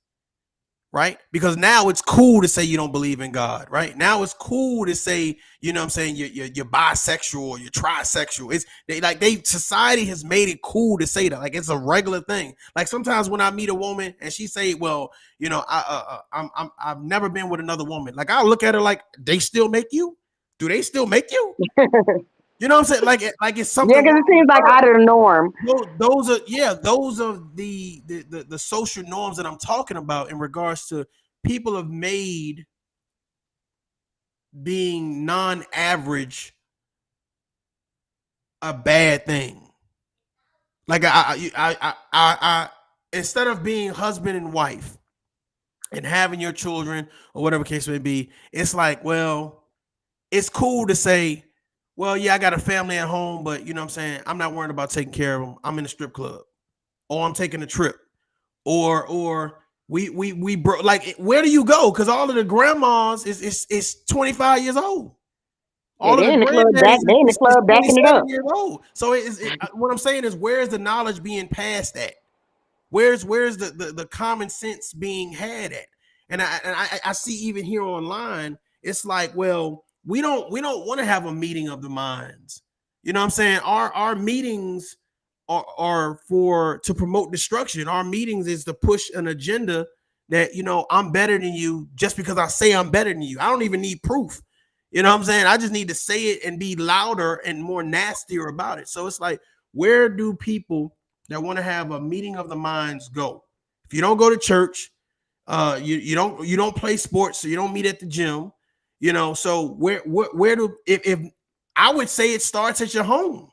[SPEAKER 1] Right? Because now it's cool to say you don't believe in God, right? Now it's cool to say, what I'm saying, you're bisexual or you're trisexual. Society has made it cool to say that. Like it's a regular thing. Like sometimes when I meet a woman and she say, well, I've never been with another woman. Like I look at her like, they still make you? Do they still make you? You know what I'm saying? Like it's something.
[SPEAKER 2] Yeah, because it seems like out of the norm.
[SPEAKER 1] Those are the social norms that I'm talking about in regards to people have made being non-average a bad thing. Like I instead of being husband and wife and having your children or whatever case may be, it's like, well, it's cool to say, well, yeah, I got a family at home, but you know what I'm saying? I'm not worried about taking care of them. I'm in a strip club or I'm taking a trip or we broke. Like, where do you go? Because all of the grandmas is 25 years old. All
[SPEAKER 2] They're
[SPEAKER 1] of
[SPEAKER 2] in
[SPEAKER 1] the
[SPEAKER 2] the club
[SPEAKER 1] granddaddies is
[SPEAKER 2] backing it
[SPEAKER 1] 27
[SPEAKER 2] up.
[SPEAKER 1] years old. So what I'm saying is, where's the knowledge being passed at? Where's the common sense being had at? And I see even here online, it's like, well, we don't want to have a meeting of the minds. You know what I'm saying? Our meetings are to promote destruction. Our meetings is to push an agenda that, you know, I'm better than you just because I say I'm better than you. I don't even need proof. You know what I'm saying? I just need to say it and be louder and more nastier about it. So it's like, where do people that want to have a meeting of the minds go? If you don't go to church, you don't play sports, so you don't meet at the gym, you know. So where do if I would say it starts at your home.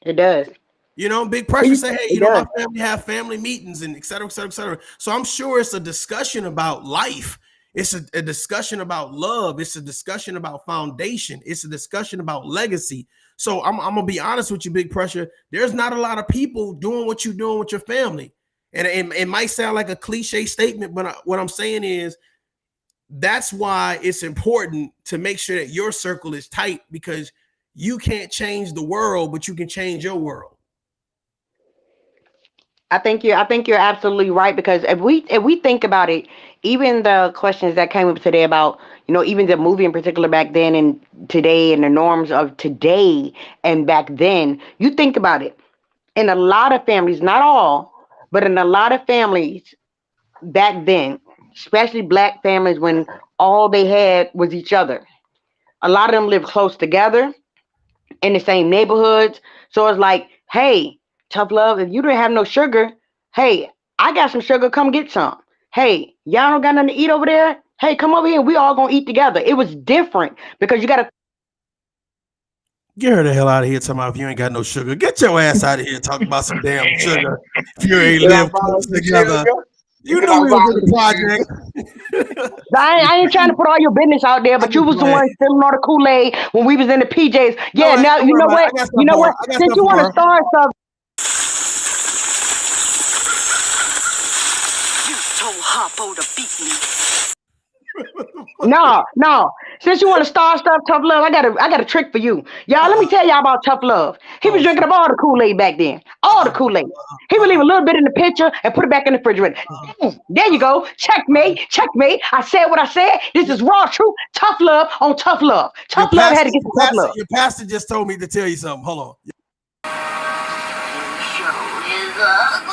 [SPEAKER 2] It does.
[SPEAKER 1] You know, Big Pressure say, hey, you know,
[SPEAKER 2] does.
[SPEAKER 1] my family have family meetings and et cetera, et cetera, et cetera. So I'm sure it's a discussion about life. It's a discussion about love. It's a discussion about foundation. It's a discussion about legacy. So I'm gonna be honest with you, Big Pressure. There's not a lot of people doing what you're doing with your family. And it might sound like a cliche statement, but what I'm saying is that's why it's important to make sure that your circle is tight, because you can't change the world, but you can change your world.
[SPEAKER 2] I think you're absolutely right, because if we think about it, even the questions that came up today about, you know, even the movie in particular back then and today and the norms of today and back then, you think about it. In a lot of families, not all, but in a lot of families back then, especially black families, when all they had was each other. A lot of them lived close together in the same neighborhoods. So it's like, hey, tough love, if you didn't have no sugar, hey, I got some sugar, come get some. Hey, y'all don't got nothing to eat over there? Hey, come over here, we all gonna eat together. It was different because you gotta
[SPEAKER 1] get her the hell out of here talking about if you ain't got no sugar. Get your ass out of here talking about some damn sugar if you ain't live close together. You know we was in the project.
[SPEAKER 2] I ain't trying to put all your business out there, but you was the one spilling all the Kool-Aid when we was in the PJs. Yeah, now you know what? You know what? Since you want to start stuff.
[SPEAKER 3] You told Harpo to beat me.
[SPEAKER 2] No. Since you want to start stuff, Tough Love, I got a trick for you. Y'all, let me tell y'all about Tough Love. He was drinking up all the Kool-Aid back then. All the Kool-Aid. He would leave a little bit in the pitcher and put it back in the refrigerator. There you go. Checkmate. I said what I said. This is raw truth. Tough Love on Tough Love. Tough Love had to get some Tough Love.
[SPEAKER 1] Your pastor just told me to tell you something. Hold on.
[SPEAKER 3] Is ugly.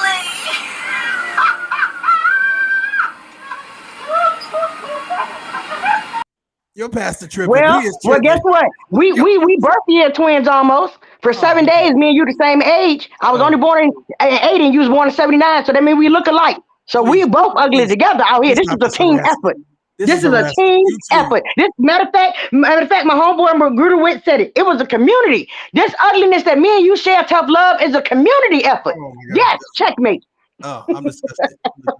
[SPEAKER 1] Your pastor tripping.
[SPEAKER 2] Well, guess what? We birth year twins almost. For 7 days, me and you the same age. I was only born in 80 and you was born in 79. So that means we look alike. So we both ugly together out here. This is a team effort. This is a team effort. This matter of fact, my homeboy Magruder Witt said it. It was a community. This ugliness that me and you share, Tough Love, is a community effort. Yes, checkmate.
[SPEAKER 1] Oh, I'm disgusted.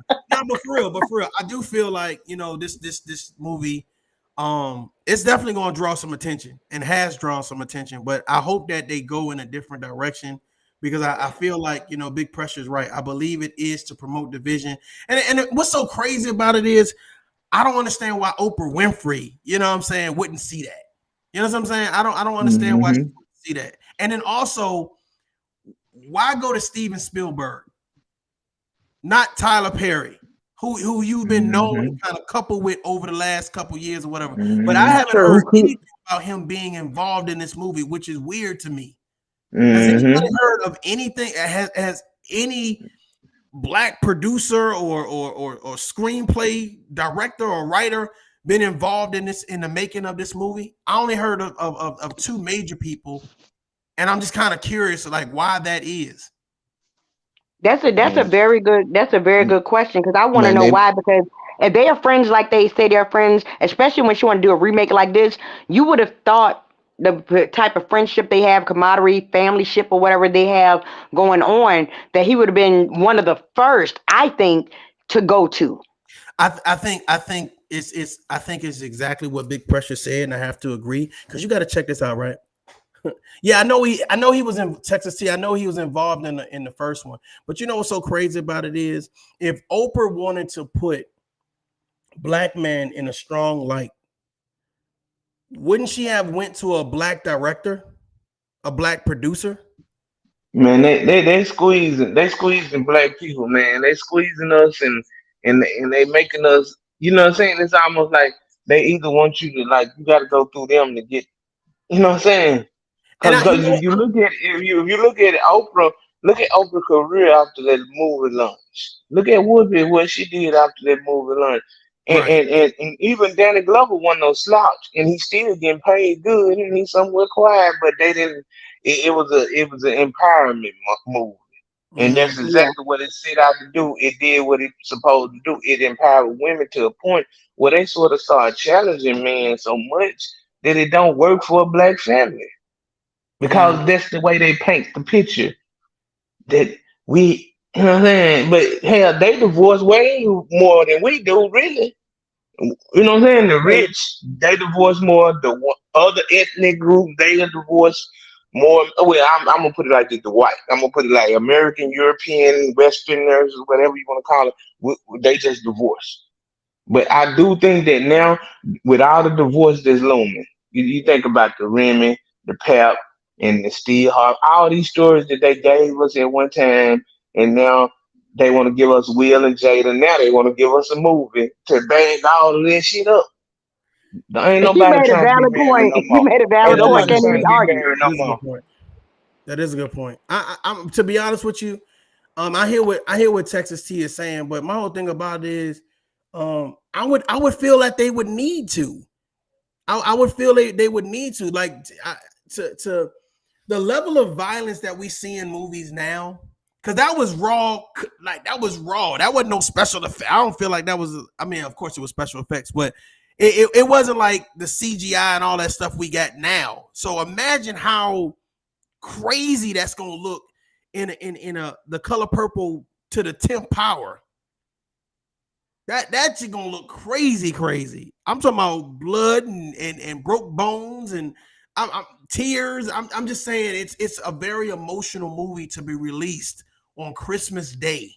[SPEAKER 1] No, but for real, I do feel like, you know, this movie, it's definitely going to draw some attention and has drawn some attention, but I hope that they go in a different direction, because I feel like, you know, Big Pressure is right. I believe it is to promote division. And what's so crazy about it is I don't understand why Oprah Winfrey, you know what I'm saying, wouldn't see that. You know what I'm saying? I don't understand why she wouldn't see that. And then also, why go to Steven Spielberg, not Tyler Perry, who you've been known to kind of couple with over the last couple years or whatever. But I haven't heard anything about him being involved in this movie, which is weird to me. Has anybody heard of anything? Has any black producer or screenplay director or writer been involved in the making of this movie? I only heard of two major people, and I'm just kind of curious, like, why that is.
[SPEAKER 2] That's a very good question, because I want to know why. Because if they are friends like they say they're friends, especially when you want to do a remake like this, you would have thought the type of friendship they have, camaraderie, family ship, or whatever they have going on, that he would have been one of the first, I think, to go to.
[SPEAKER 1] I think it's exactly what Big Pressure said, and I have to agree, because you got to check this out, right? Yeah, I know he was in Texas T. I know he was involved in the first one. But you know what's so crazy about it is, if Oprah wanted to put black men in a strong light, wouldn't she have went to a black director, a black producer?
[SPEAKER 6] Man, they squeezing black people, man. They squeezing us and they making us, you know what I'm saying? It's almost like they either want you to, like, you got to go through them to get, you know what I'm saying? Because if you look at Oprah, look at Oprah's career after that movie launch. Look at Whoopi, what she did after that movie launch. And,
[SPEAKER 1] right.
[SPEAKER 6] and, and, and even Danny Glover wasn't no slouch, and he's still getting paid good, and he's somewhat quiet, but they didn't. It was an empowerment move, and
[SPEAKER 1] Hmm.
[SPEAKER 6] that's
[SPEAKER 2] Yeah.
[SPEAKER 6] exactly what it set out to do. It did what it's supposed to do. It empowered women to a point where they sort of started challenging men so much that it don't work for a black family
[SPEAKER 1] Hmm.
[SPEAKER 6] because that's the way they paint the picture that we, you know what I'm saying? But hell, they divorce way more than we do, really. You know what I'm saying? The rich, they divorce more. The other ethnic group, they divorce more. Well, I'm gonna put it like this: the white. I'm gonna put it like American, European, Westerners, whatever you want to call it. They just divorce. But I do think that now, with all the divorce that's looming, you think about the Remy, the Pep, and the Steve Harvey, all these stories that they gave us at one time, and now they want to give us Will and Jada. Now they want to give us a movie to bang all of this shit up. There ain't
[SPEAKER 2] You
[SPEAKER 6] nobody
[SPEAKER 2] made a
[SPEAKER 6] trying to get
[SPEAKER 2] valid
[SPEAKER 6] married
[SPEAKER 2] point.
[SPEAKER 6] no
[SPEAKER 2] You
[SPEAKER 6] more.
[SPEAKER 2] made a
[SPEAKER 6] Ain't
[SPEAKER 2] valid
[SPEAKER 1] That is
[SPEAKER 2] point.
[SPEAKER 1] a
[SPEAKER 6] nobody
[SPEAKER 2] Can't
[SPEAKER 1] good
[SPEAKER 6] trying
[SPEAKER 2] even
[SPEAKER 6] to
[SPEAKER 1] point.
[SPEAKER 6] get
[SPEAKER 2] argue.
[SPEAKER 6] married
[SPEAKER 1] That
[SPEAKER 6] no
[SPEAKER 1] is a
[SPEAKER 6] more.
[SPEAKER 1] good point. That is a good point. I'm to be honest with you. I hear what Texas T is saying, but my whole thing about it is, I would feel that they would need to. I would feel they would need to, like, to the level of violence that we see in movies now, because that was raw. Like, that was raw. That wasn't no special effect. I don't feel like that was. I mean, of course it was special effects, but it wasn't like the CGI and all that stuff we got now. So imagine how crazy that's gonna look in a The Color Purple to the 10th power. That's gonna look crazy, crazy. I'm talking about blood and broke bones and tears. I'm just saying it's a very emotional movie to be released on Christmas Day.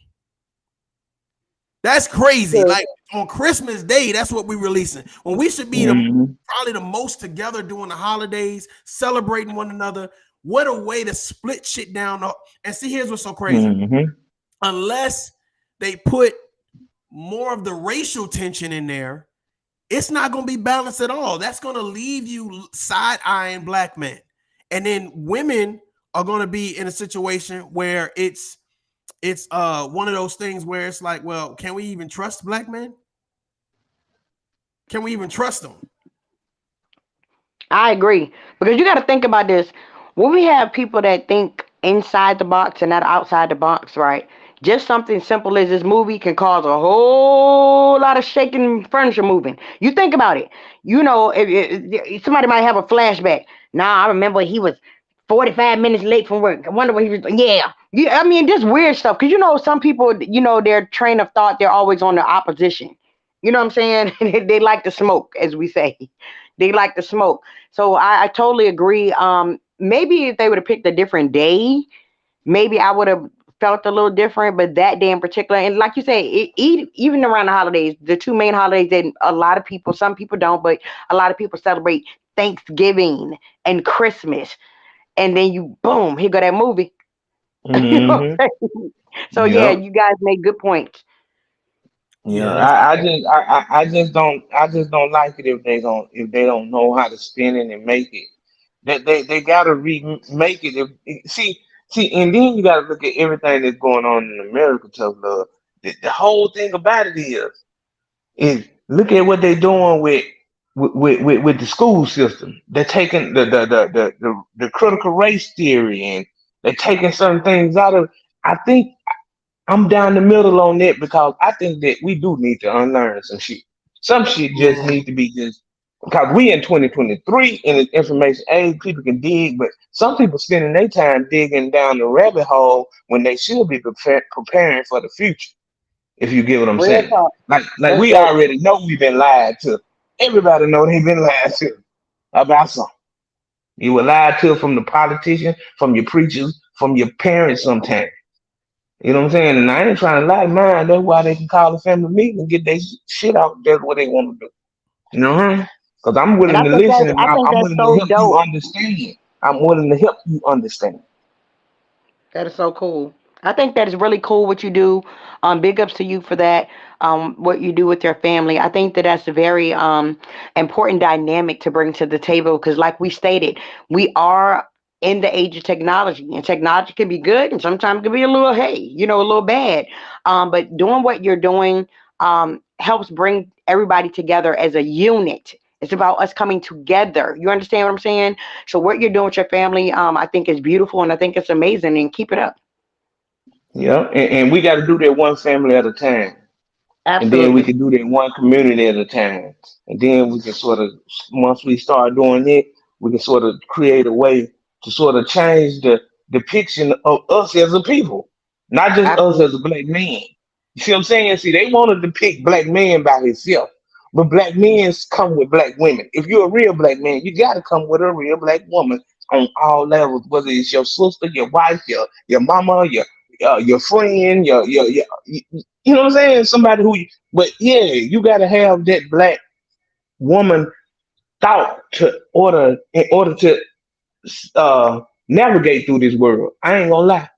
[SPEAKER 1] That's crazy.
[SPEAKER 2] Good.
[SPEAKER 1] Like, on Christmas Day, that's what we're releasing. When we should be
[SPEAKER 6] Hmm.
[SPEAKER 1] probably the most together during the holidays, celebrating one another. What a way to split shit down. And see, here's what's so crazy.
[SPEAKER 6] Hmm.
[SPEAKER 1] Unless they put more of the racial tension in there, it's not going to be balanced at all. That's going to leave you side eyeing black men. And then women are going to be in a situation where it's one of those things where it's like, well, can we even trust black men? Can we even trust them?
[SPEAKER 2] I agree because you got to think about this. When we have people that think inside the box and not outside the box, right? Just something simple as this movie can cause a whole lot of shaking furniture moving. You think about it. You know, if somebody might have a flashback. Nah, I remember he was 45 minutes late from work. I wonder what he was. Yeah. I mean, just weird stuff. Because, some people, their train of thought, they're always on the opposition. You know what I'm saying? They like to smoke, as we say. They like to smoke. So I totally agree. Maybe if they would have picked a different day, maybe I would have felt a little different. But that day in particular, and like you say, even around the holidays, the two main holidays that a lot of people, some people don't, but a lot of people celebrate Thanksgiving and Christmas. And then boom, here go that movie. You know
[SPEAKER 6] Hmm.
[SPEAKER 2] what I'm saying? So yeah,
[SPEAKER 6] Yep.
[SPEAKER 2] you guys make good points.
[SPEAKER 6] Yeah,
[SPEAKER 1] Yeah, that's
[SPEAKER 6] I just don't like it if they don't know how to spin it and make it. They gotta remake it. See, and then you gotta look at everything that's going on in America. Tough love. The whole thing about it is look at what they're doing with the school system. They're taking the critical race theory and they're taking certain things out of. I think I'm down the middle on that because I think that we do need to unlearn some shit. Some shit just
[SPEAKER 1] mm,
[SPEAKER 6] need to be just because we in 2023 in the information age, people can dig, but some people spending their time digging down the rabbit hole when they should be preparing for the future. If you get what I'm
[SPEAKER 2] Real
[SPEAKER 6] saying,
[SPEAKER 2] talk.
[SPEAKER 6] like
[SPEAKER 2] That's
[SPEAKER 6] we
[SPEAKER 2] dope.
[SPEAKER 6] already know we've been lied to. Everybody know they've been lied to about something. You were lied to from the politicians, from your preachers, from your parents sometimes. You know what I'm saying? And I ain't trying to lie, man. That's why they can call a family meeting and get their shit out. That's what they want to do. You know what I mean? Because I'm
[SPEAKER 2] And
[SPEAKER 6] willing to listen and
[SPEAKER 2] I think
[SPEAKER 6] I'm
[SPEAKER 2] that's
[SPEAKER 6] willing to
[SPEAKER 2] so
[SPEAKER 6] help you
[SPEAKER 2] dope.
[SPEAKER 6] understand. I'm willing to help you understand.
[SPEAKER 2] That is so cool. I think that is really cool what you do. Big ups to you for that. What you do with your family. I think that that's a very important dynamic to bring to the table because, like we stated, we are. in the age of technology, and technology can be good and sometimes it can be a little, a little bad. But doing what you're doing helps bring everybody together as a unit. It's about us coming together. You understand what I'm saying? So what you're doing with your family, I think is beautiful, and I think it's amazing, and keep it up.
[SPEAKER 6] Yeah, and we got to do that one family at a time. And then we
[SPEAKER 2] Absolutely.
[SPEAKER 6] can do that one community at a time. And then we can sort of, once we start doing it, we can sort of create a way to sort of change the depiction of us as a people, not just us as
[SPEAKER 2] Absolutely.
[SPEAKER 6] a black man. You see what I'm saying? See, they want to depict black men by himself, but black men come with black women. If you're a real black man, you got to come with a real black woman on all levels, whether it's your sister, your wife, your mama, your friend, you know what I'm saying? Somebody who, but yeah, you got to have that black woman thought in order to navigate through this world. I ain't gonna lie,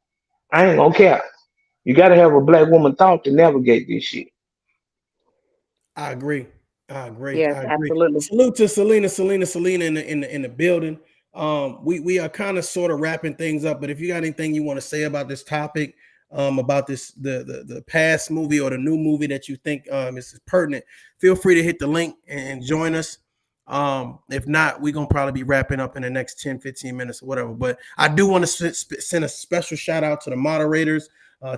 [SPEAKER 6] I ain't gonna care. You got to have a black woman thought to navigate this shit.
[SPEAKER 1] I agree. I agree.
[SPEAKER 2] Yes,
[SPEAKER 1] I agree.
[SPEAKER 2] absolutely.
[SPEAKER 1] Salute to Selena in the building. We are kind of sort of wrapping things up, but if you got anything you want to say about this topic, about this the past movie or the new movie that you think is pertinent, feel free to hit the link and join us. If not, we're gonna probably be wrapping up in the next 10-15 minutes or whatever. But I do want to send a special shout out to the moderators.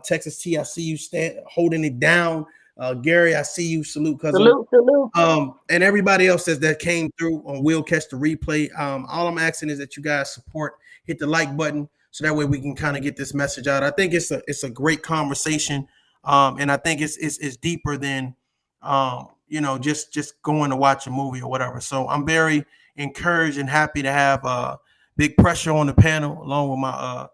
[SPEAKER 1] Texas T, I see you holding it down. Gary, I see you. Salute, cousin.
[SPEAKER 2] Salute.
[SPEAKER 1] And everybody else that came through or will catch the replay. All I'm asking is that you guys support, hit the like button, so that way we can kind of get this message out. I think it's a great conversation, and I think it's deeper than just going to watch a movie or whatever. So I'm very encouraged and happy to have Big Pressure on the panel along with my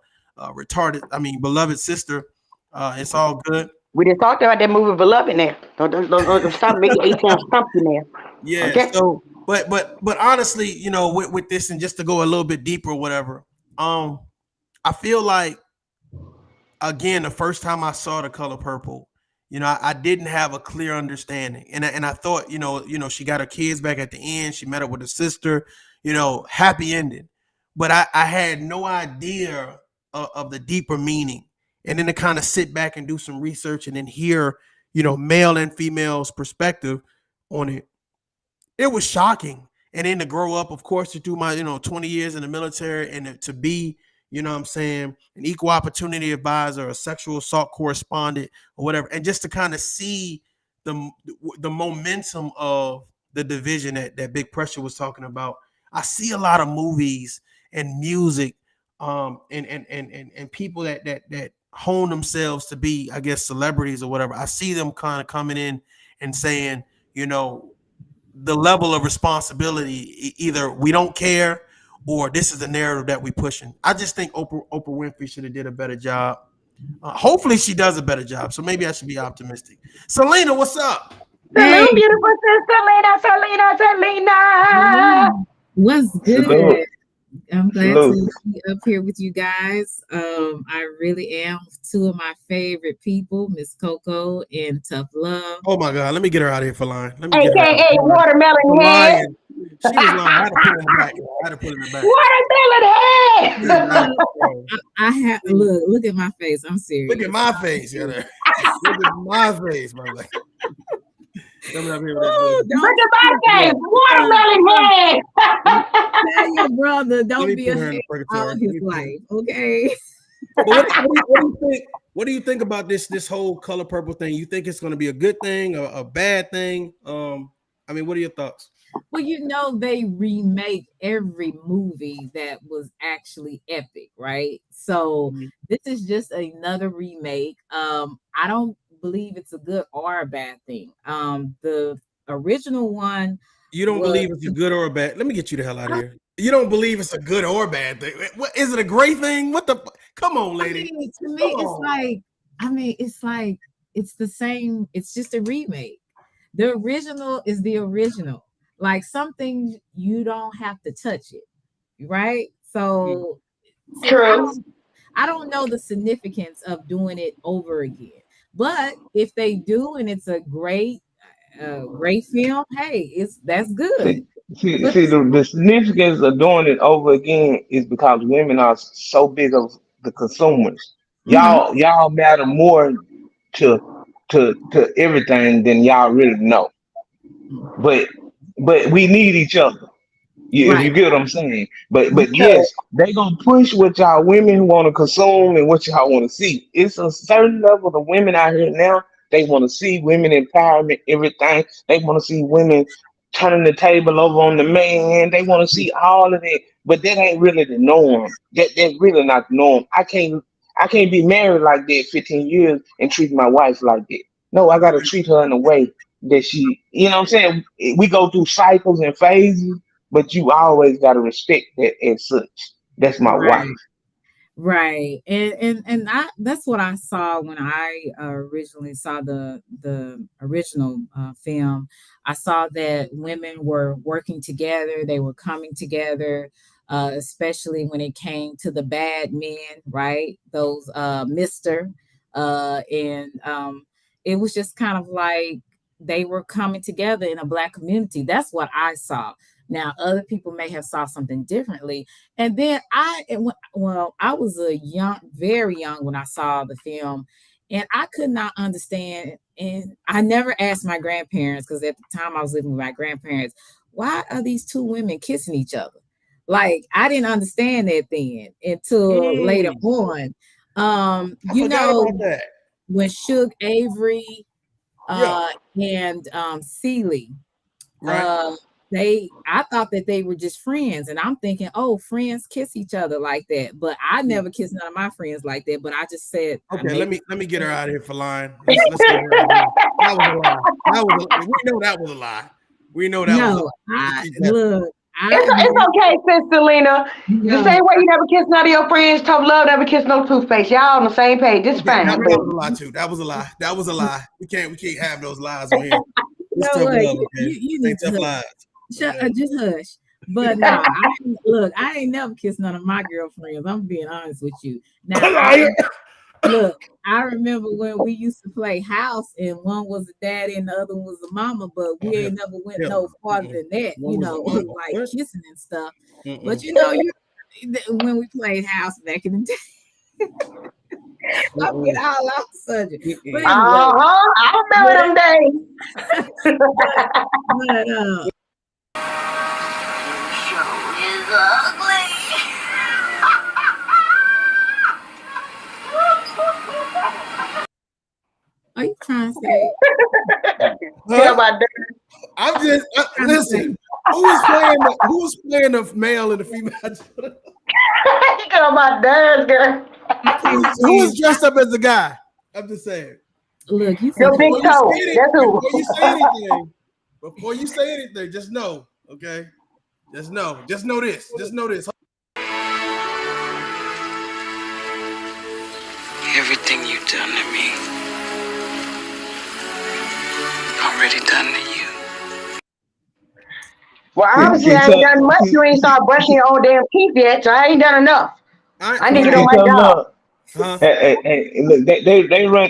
[SPEAKER 1] beloved sister. It's all good.
[SPEAKER 2] We just talked about that movie Beloved now. Don't stop making 18 something there.
[SPEAKER 1] Yeah.
[SPEAKER 2] Okay.
[SPEAKER 1] So, but honestly, with this, and just to go a little bit deeper, or whatever, I feel like, again, the first time I saw The Color Purple, I didn't have a clear understanding, and I thought, she got her kids back at the end. She met up with her sister, happy ending, but I had no idea of the deeper meaning. And then to kind of sit back and do some research and then hear, male and female's perspective on it, it was shocking. And then to grow up, of course, to do my, 20 years in the military and to be, what I'm saying, an equal opportunity advisor, a sexual assault correspondent or whatever. And just to kind of see the momentum of the division that Big Pressure was talking about. I see a lot of movies and music and people that hone themselves to be, I guess, celebrities or whatever. I see them kind of coming in and saying, the level of responsibility, either we don't care or this is the narrative that we pushing. I just think Oprah Winfrey should have did a better job. Hopefully she does a better job. So maybe I should be optimistic. Selena, what's up?
[SPEAKER 2] Salute, beautiful sister Selena.
[SPEAKER 7] What's good?
[SPEAKER 6] Salute.
[SPEAKER 7] I'm glad
[SPEAKER 6] Salute.
[SPEAKER 7] to be up here with you guys. I really am two of my favorite people, Miss Coco and Tough Love.
[SPEAKER 1] Oh my God, let me get her out of here for lying. Let me get her out of
[SPEAKER 2] AKA
[SPEAKER 1] here.
[SPEAKER 2] Watermelon Head.
[SPEAKER 1] Lying. She was lying. I had to put her in the back. I had to put her in the back.
[SPEAKER 2] Watermelon Head.
[SPEAKER 7] I have look at my face. I'm serious.
[SPEAKER 1] Look at my face. Look at my face, my man.
[SPEAKER 2] Look at my face. Watermelon Head.
[SPEAKER 7] Tell your brother, don't be
[SPEAKER 1] put her in
[SPEAKER 7] a
[SPEAKER 1] the
[SPEAKER 7] all his life, okay?
[SPEAKER 1] But what do you think? What do you think about this whole Color Purple thing? You think it's going to be a good thing or a bad thing? What are your thoughts?
[SPEAKER 7] Well, they remake every movie that was actually epic, right? So this is just another remake. I don't believe it's a good or a bad thing. The original one.
[SPEAKER 1] You don't believe it's a good or a bad? Let me get you the hell out of here. You don't believe it's a good or bad thing? What is it? A great thing? What the? Come on, lady.
[SPEAKER 7] To me, it's like it's the same. It's just a remake. The original is the original. Like something you don't have to touch it, right? So,
[SPEAKER 2] True.
[SPEAKER 7] I don't know the significance of doing it over again. But if they do, and it's a great film, hey, that's good.
[SPEAKER 6] See, the significance of doing it over again is because women are so big of the consumers.
[SPEAKER 7] Mhm.
[SPEAKER 6] Y'all matter more to everything than y'all really know. But we need each other. If
[SPEAKER 7] Right.
[SPEAKER 6] you get what I'm saying. But
[SPEAKER 2] Because
[SPEAKER 6] yes, they gonna push what y'all women want to consume and what y'all want to see. It's a certain level of women out here now. They want to see women empowerment, everything. They want to see women turning the table over on the man. They want to see all of that. But that ain't really the norm. That's really not the norm. I can't be married like that 15 years and treat my wife like that. No, I gotta treat her in a way that she, you know what I'm saying? We go through cycles and phases, but you always got to respect that as such. That's my wife.
[SPEAKER 7] Right. Right. And that's what I saw when I originally saw the original film. I saw that women were working together, they were coming together, especially when it came to the bad men, right? Those Mr. And it was just kind of like they were coming together in a Black community. That's what I saw. Now, other people may have saw something differently. And then I was very young when I saw the film, and I could not understand. And I never asked my grandparents, because at the time I was living with my grandparents, why are these two women kissing each other? Like, I didn't understand that then until later on.
[SPEAKER 1] I forgot about that.
[SPEAKER 7] When Suge Avery
[SPEAKER 1] Yeah.
[SPEAKER 7] and Celie,
[SPEAKER 1] Right.
[SPEAKER 7] I thought that they were just friends, and I'm thinking, oh, friends kiss each other like that, but I never kissed none of my friends like that. But I just said,
[SPEAKER 1] Okay, let me get her out of here for lying. Let's get her out of here. That was a lie. We know that was a lie. We know that was a lie.
[SPEAKER 2] it's okay, Sister Lena. The same way you never kiss none of your friends, tough love never kiss no toothpaste. Y'all on the same page. It's fine.
[SPEAKER 1] That was a lie too. That was a lie. That was a lie. We can't have those lies on here. It's tough love, okay?
[SPEAKER 7] You need
[SPEAKER 1] tough
[SPEAKER 7] to
[SPEAKER 1] lies.
[SPEAKER 7] Just hush. But no, I ain't never kissed none of my girlfriends. I'm being honest with you. Now, I remember when we used to play house, and one was a daddy and the other one was a mama, but we ain't never went no farther than that, like kissing and stuff. But when we played house back in the day, I'm getting all off the subject. But anyway,
[SPEAKER 2] I remember them days.
[SPEAKER 7] but
[SPEAKER 3] Ugly.
[SPEAKER 7] are you trying to say?
[SPEAKER 1] I'm just listen. Who's playing the male and the female?
[SPEAKER 2] You got my dad's girl.
[SPEAKER 1] Who is dressed up as a guy? I'm just saying.
[SPEAKER 7] Look, you
[SPEAKER 2] your big toe. That's who.
[SPEAKER 1] Before you say anything, just know, okay? Just know this. Just know this.
[SPEAKER 5] Everything you've done to me, already done to you.
[SPEAKER 2] Well, obviously, I ain't done much. You ain't started brushing your own damn teeth yet, so I ain't done enough. I need to do my job.
[SPEAKER 6] Hey, look,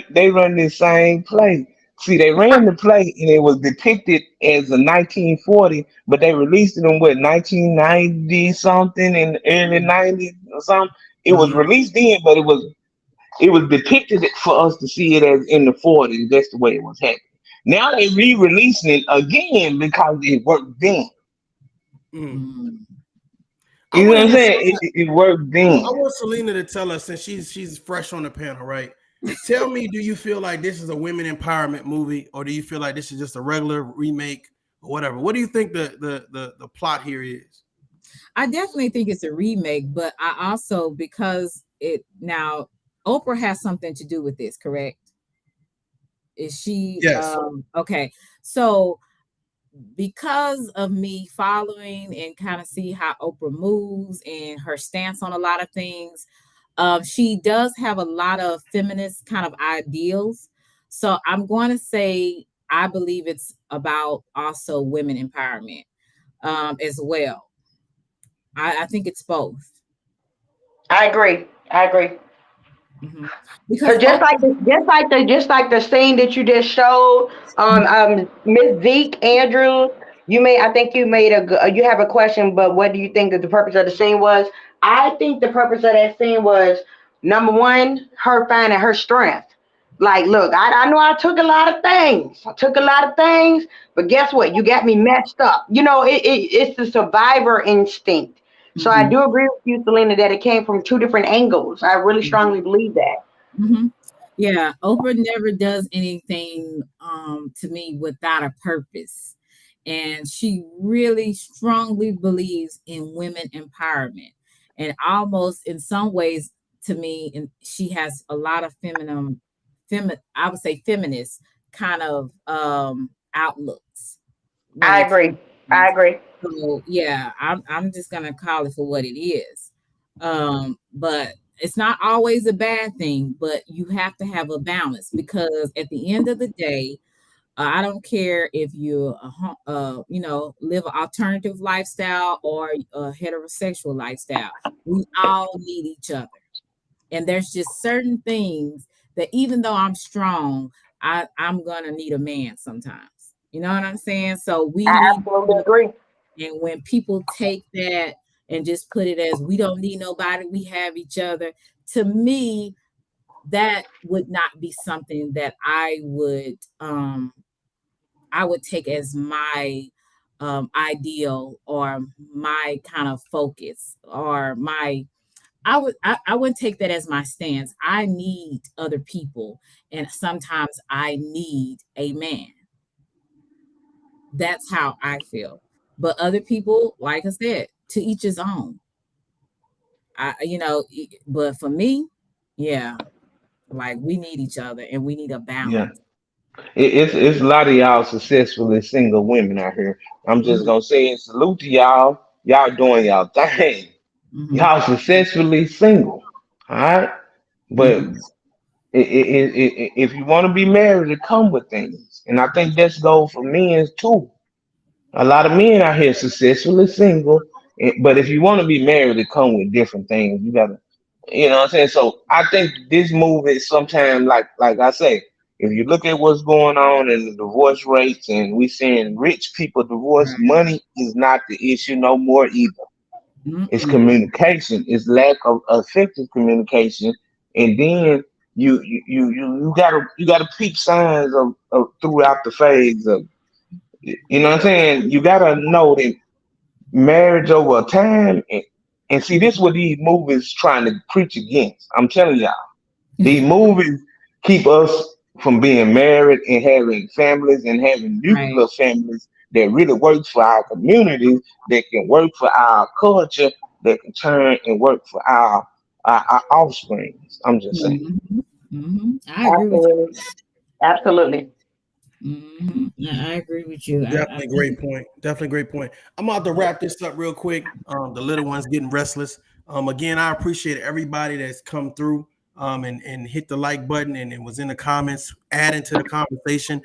[SPEAKER 6] they run this same play. See, they ran the play and it was depicted as a 1940, but they released it in 1990 something in the early 90s or something. It was released then, but it was depicted for us to see it as in the 40s. That's the way it was happening. Now they re-releasing it again because it worked then. You know what I'm saying? It worked then.
[SPEAKER 1] I want Selena to tell us, since she's fresh on the panel, right? Tell me, do you feel like this is a women empowerment movie, or do you feel like this is just a regular remake or whatever? What do you think the plot here is?
[SPEAKER 7] I definitely think it's a remake, but I also, because now Oprah has something to do with this, correct? Is she?
[SPEAKER 1] Yes.
[SPEAKER 7] Okay. So because of me following and kind of see how Oprah moves and her stance on a lot of things, she does have a lot of feminist kind of ideals. So I'm going to say I believe it's about also women empowerment as well. I think it's both.
[SPEAKER 2] I agree.
[SPEAKER 7] Mm-hmm.
[SPEAKER 2] Because just like the scene that you just showed on Miss Zeke Andrew I think you made you have a question, but what do you think that the purpose of the scene was? I think the purpose of that scene was, number one, her finding her strength. Like, look, I know I took a lot of things. But guess what? You got me messed up. It's the survivor instinct. So I do agree with you, Selena, that it came from two different angles. I really strongly believe that.
[SPEAKER 7] Yeah, Oprah never does anything to me without a purpose. And she really strongly believes in women empowerment. And almost in some ways, to me, and she has a lot of I would say feminist kind of outlooks.
[SPEAKER 2] I agree.
[SPEAKER 7] So yeah, I'm just gonna call it for what it is. But it's not always a bad thing, but you have to have a balance, because at the end of the day, I don't care if you live an alternative lifestyle or a heterosexual lifestyle. We all need each other. And there's just certain things that even though I'm strong, I'm gonna need a man sometimes. You know what I'm saying? So
[SPEAKER 2] I absolutely agree.
[SPEAKER 7] And when people take that and just put it as, we don't need nobody, we have each other, to me, that would not be something that I would take as my ideal or my kind of focus, or I wouldn't take that as my stance. I need other people, and sometimes I need a man. That's how I feel. But other people, like I said, to each his own. But for me, yeah, like, we need each other and we need a balance.
[SPEAKER 6] Yeah. It's a lot of y'all successfully single women out here. I'm just gonna say salute to y'all. Y'all doing y'all thing. Y'all successfully single. All right. But if you want to be married, it come with things. And I think that's goal for men too. A lot of men out here successfully single. But if you want to be married, it come with different things. You gotta, you know what I'm saying? So I think this movie sometimes, like I say, if you look at what's going on in the divorce rates, and we seeing rich people divorce, money is not the issue no more either. It's communication. It's lack of effective communication, and then you gotta peep signs of throughout the phase of, you know what I'm saying. You gotta know that marriage over time, and see, this is what these movies trying to preach against. I'm telling y'all, these movies keep us from being married and having families and having nuclear families that really work for our communities, that can work for our culture, that can turn and work for our offspring. I'm just saying.
[SPEAKER 7] I agree with you.
[SPEAKER 2] Absolutely.
[SPEAKER 7] I agree with you.
[SPEAKER 1] Definitely great point. I'm about to wrap this up real quick. The little one's getting restless. Again, I appreciate everybody that's come through and hit the like button and was in the comments, adding to the conversation.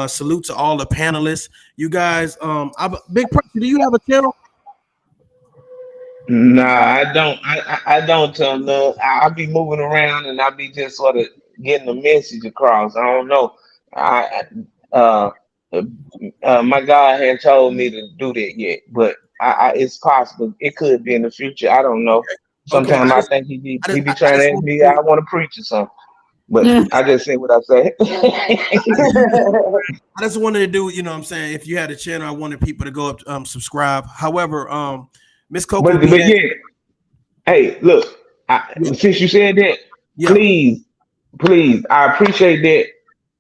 [SPEAKER 1] Salute to all the panelists. You guys, Big Pressure, do you have a channel?
[SPEAKER 6] Nah, I don't. I don't. I'll be moving around and I'll be just sort of getting the message across. I don't know. My God had told me to do that yet, but it's possible. It could be in the future. I don't know. Sometimes I think he be trying to ask me, I want to preach or something. But I just say what I say.
[SPEAKER 1] I just wanted to do, you know what I'm saying? If you had a channel, I wanted people to go up, subscribe. However, Miss Coco.
[SPEAKER 6] But yeah. Hey, look, since you said that, please, I appreciate that.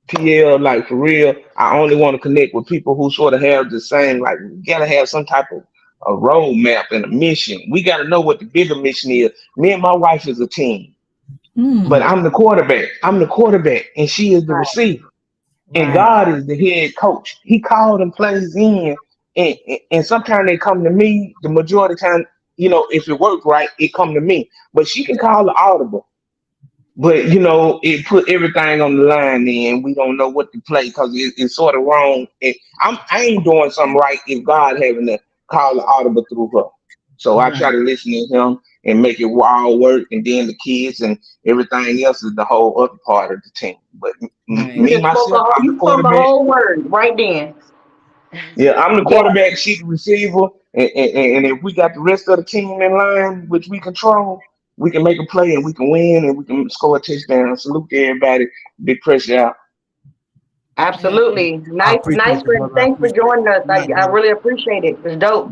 [SPEAKER 6] TL, like, for real, I only want to connect with people who sort of have the same, like, we gotta have some type of a roadmap and a mission. We gotta know what the bigger mission is. Me and my wife is a team, but I'm the quarterback. And she is the receiver. And God is the head coach. He called and plays in, and sometimes they come to me. The majority of the time, if it worked right, it come to me. But she can call the audible. But, it put everything on the line then, and we don't know what to play because it's sort of wrong. And I ain't doing something right if God having to call the audible through her. So I try to listen to him and make it all work, and then the kids and everything else is the whole other part of the team. But me, myself, I'm
[SPEAKER 2] you spoke the whole word right then.
[SPEAKER 6] Yeah, I'm the quarterback, she the receiver, and if we got the rest of the team in line, which we control, we can make a play and we can win and we can score a touchdown. Salute to everybody. Big pressure out.
[SPEAKER 2] Absolutely.
[SPEAKER 1] I
[SPEAKER 2] Nice,
[SPEAKER 1] appreciate
[SPEAKER 2] nice
[SPEAKER 1] it,
[SPEAKER 2] friend.
[SPEAKER 1] brother. I
[SPEAKER 2] Thanks for
[SPEAKER 1] appreciate it.
[SPEAKER 2] joining us.
[SPEAKER 1] Good night,
[SPEAKER 2] I
[SPEAKER 1] brother.
[SPEAKER 2] really appreciate it. It's dope.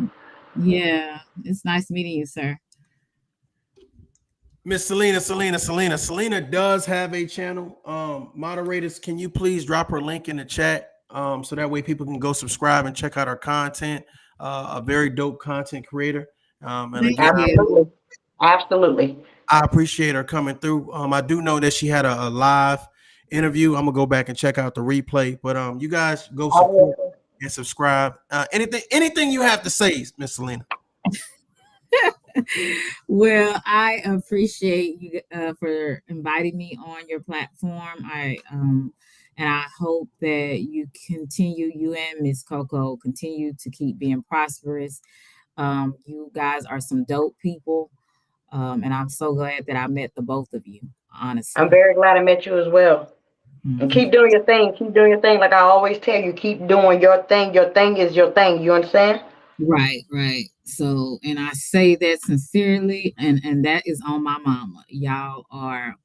[SPEAKER 7] Yeah, it's nice meeting you, sir.
[SPEAKER 1] Miss Selena does have a channel. Moderators, can you please drop her link in the chat so that way people can go subscribe and check out her content. A very dope content creator. And again,
[SPEAKER 2] Absolutely. Absolutely.
[SPEAKER 1] I appreciate her coming through. I do know that she had a live interview. I'm gonna go back and check out the replay. But you guys go support and subscribe. Anything you have to say, Miss Selena.
[SPEAKER 7] Well, I appreciate you for inviting me on your platform. And I hope that you and Miss Coco continue to keep being prosperous. You guys are some dope people. And I'm so glad that I met the both of you, honestly.
[SPEAKER 2] I'm very glad I met you as well.
[SPEAKER 7] Mm-hmm.
[SPEAKER 2] And keep doing your thing. Keep doing your thing. Like I always tell you, keep doing your thing. Your thing is your thing. You understand?
[SPEAKER 7] Right. So, and I say that sincerely, and that is on my mama. Y'all are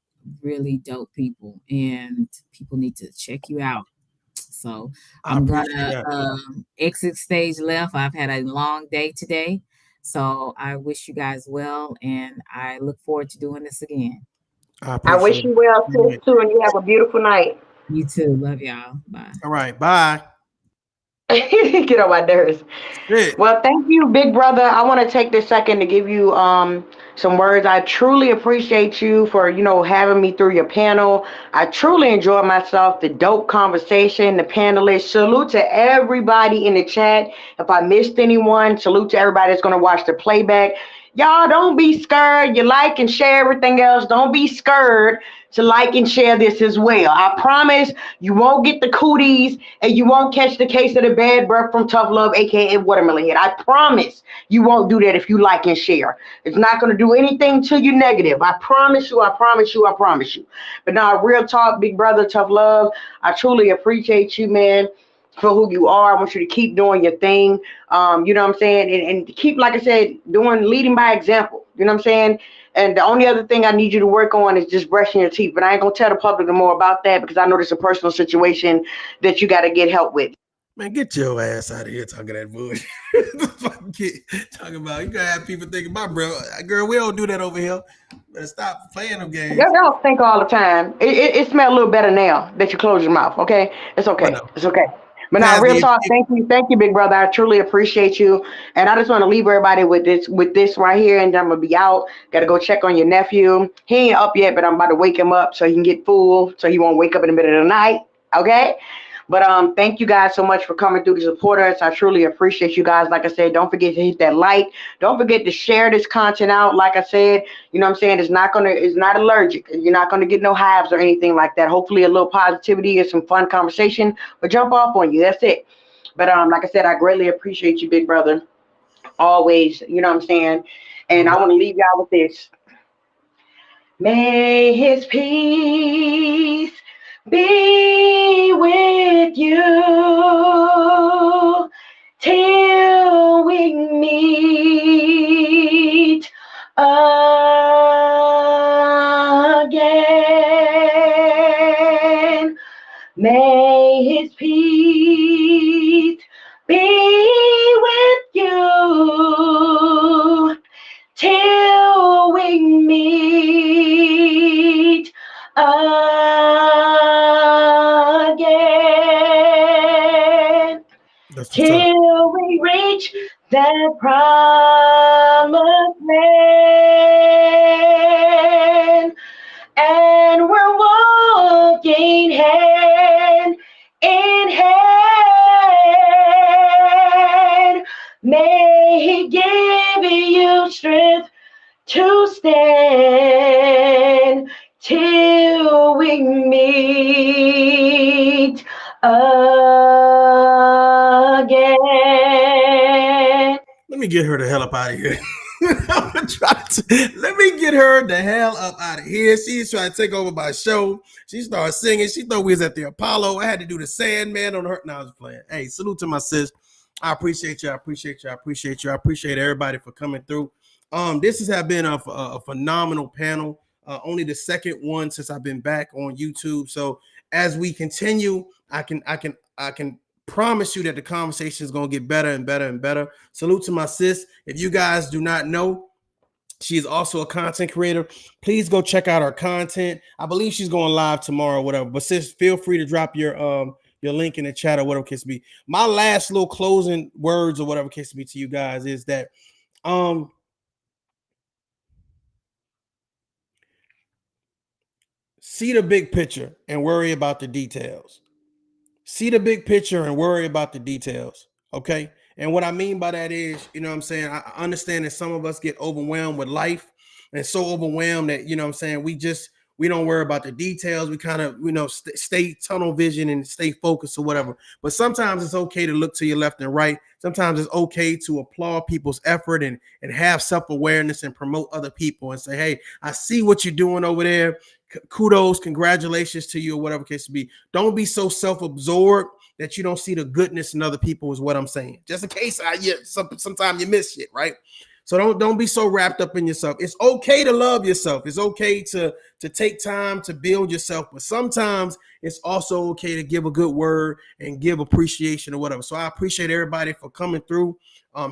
[SPEAKER 7] really dope people, and people need to check you out. So I'm gonna exit stage left. I've had a long day today. So I wish you guys well, and I look forward to doing this again.
[SPEAKER 2] I wish you well too, and you have a beautiful night.
[SPEAKER 7] You too. Love y'all. Bye.
[SPEAKER 1] All right. Bye.
[SPEAKER 2] Get on my nerves.
[SPEAKER 1] Good.
[SPEAKER 2] Well, thank you, big brother. I want to take this second to give you some words. I truly appreciate you for, having me through your panel. I truly enjoyed myself, the dope conversation, the panelists. Salute to everybody in the chat. If I missed anyone, salute to everybody that's going to watch the playback. Y'all don't be scared. You like and share everything else. Don't be scared to like and share this as well. I promise you won't get the cooties and you won't catch the case of the bad breath from Tough Love, aka Watermelon Head. I promise you won't do that if you like and share. It's not going to do anything to you negative. I promise you. But now, real talk, big brother, Tough Love, I truly appreciate you, man, for who you are. I want you to keep doing your thing. You know what I'm saying? And keep, like I said, leading by example. You know what I'm saying? And the only other thing I need you to work on is just brushing your teeth. But I ain't going to tell the public more about that because I know there's a personal situation that you got to get help with.
[SPEAKER 1] Man, get your ass out of here talking that bullshit. Talking about, you got to have people thinking about, bro. Girl, we don't do that over here. Better stop playing them games.
[SPEAKER 2] Y'all don't think all the time. It smells a little better now that you close your mouth, okay? It's okay. It's okay. But now, real talk, thank you, big brother. I truly appreciate you. And I just want to leave everybody with this right here, and I'm going to be out. Got to go check on your nephew. He ain't up yet, but I'm about to wake him up so he can get full, so he won't wake up in the middle of the night, okay? But thank you guys so much for coming through to support us. I truly appreciate you guys. Like I said, don't forget to hit that like. Don't forget to share this content out. Like I said, you know what I'm saying? It's not allergic. You're not gonna get no hives or anything like that. Hopefully a little positivity and some fun conversation will jump off on you. That's it. But like I said, I greatly appreciate you, big brother. Always, you know what I'm saying? And I want to leave y'all with this. May his peace be with you till we meet again. May his peace be with you till we meet again, till we reach that promised land, and we're walking hand in hand. May he give you strength to stand till we meet again.
[SPEAKER 1] Let me get her the hell up out of here. Let me get her the hell up out of here. She's trying to take over my show. She started singing. She thought we was at the Apollo. I had to do the Sandman on her. No, I was playing. Hey, salute to my sis. I appreciate you. I appreciate you. I appreciate you. I appreciate everybody for coming through. This has been a phenomenal panel. Only the second one since I've been back on YouTube. So as we continue, I can promise you that the conversation is going to get better and better and better. Salute to my sis. If you guys do not know, she is also a content creator. Please go check out her content. I believe she's going live tomorrow or whatever. But sis, feel free to drop your link in the chat or whatever case be. My last little closing words or whatever case be to you guys is that see the big picture and worry about the details. See the big picture and worry about the details. Okay. And what I mean by that is, you know what I'm saying? I understand that some of us get overwhelmed with life and so overwhelmed that, you know what I'm saying, we don't worry about the details. We kind of, stay tunnel vision and stay focused or whatever. But sometimes it's okay to look to your left and right. Sometimes it's okay to applaud people's effort and have self-awareness and promote other people and say, hey, I see what you're doing over there. Kudos, congratulations to you or whatever case to be. Don't be so self-absorbed that you don't see the goodness in other people is what I'm saying. Just in case sometimes you miss shit, right? So don't be so wrapped up in yourself. It's okay to love yourself. It's okay to take time to build yourself, but sometimes it's also okay to give a good word and give appreciation or whatever. So I appreciate everybody for coming through,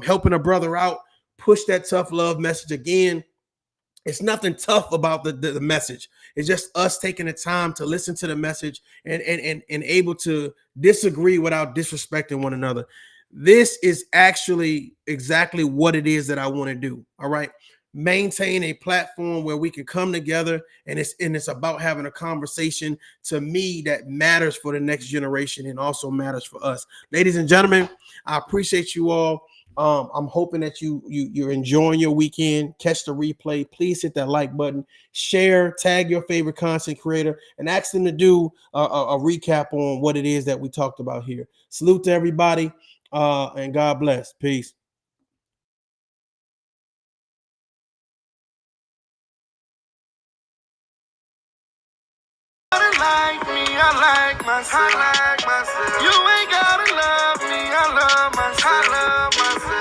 [SPEAKER 1] helping a brother out, push that tough love message again. It's nothing tough about the message. It's just us taking the time to listen to the message and able to disagree without disrespecting one another. This is actually exactly what it is that I want to do. All right. Maintain a platform where we can come together and it's about having a conversation to me that matters for the next generation and also matters for us. Ladies and gentlemen, I appreciate you all. I'm hoping that you're enjoying your weekend. Catch the replay. Please hit that like button, share, tag your favorite content creator, and ask them to do a recap on what it is that we talked about here. Salute to everybody, and God bless. Peace.
[SPEAKER 8] Like me, I like myself. You ain't gotta love me, I love myself.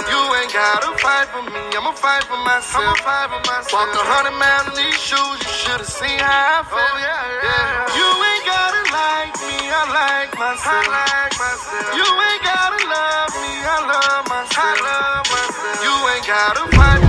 [SPEAKER 8] You ain't gotta fight for me, I'ma fight for myself. Walk 100 miles in these shoes, you should've seen how I felt. You ain't gotta like me, I like myself. You ain't gotta love me, I love myself. You ain't gotta fight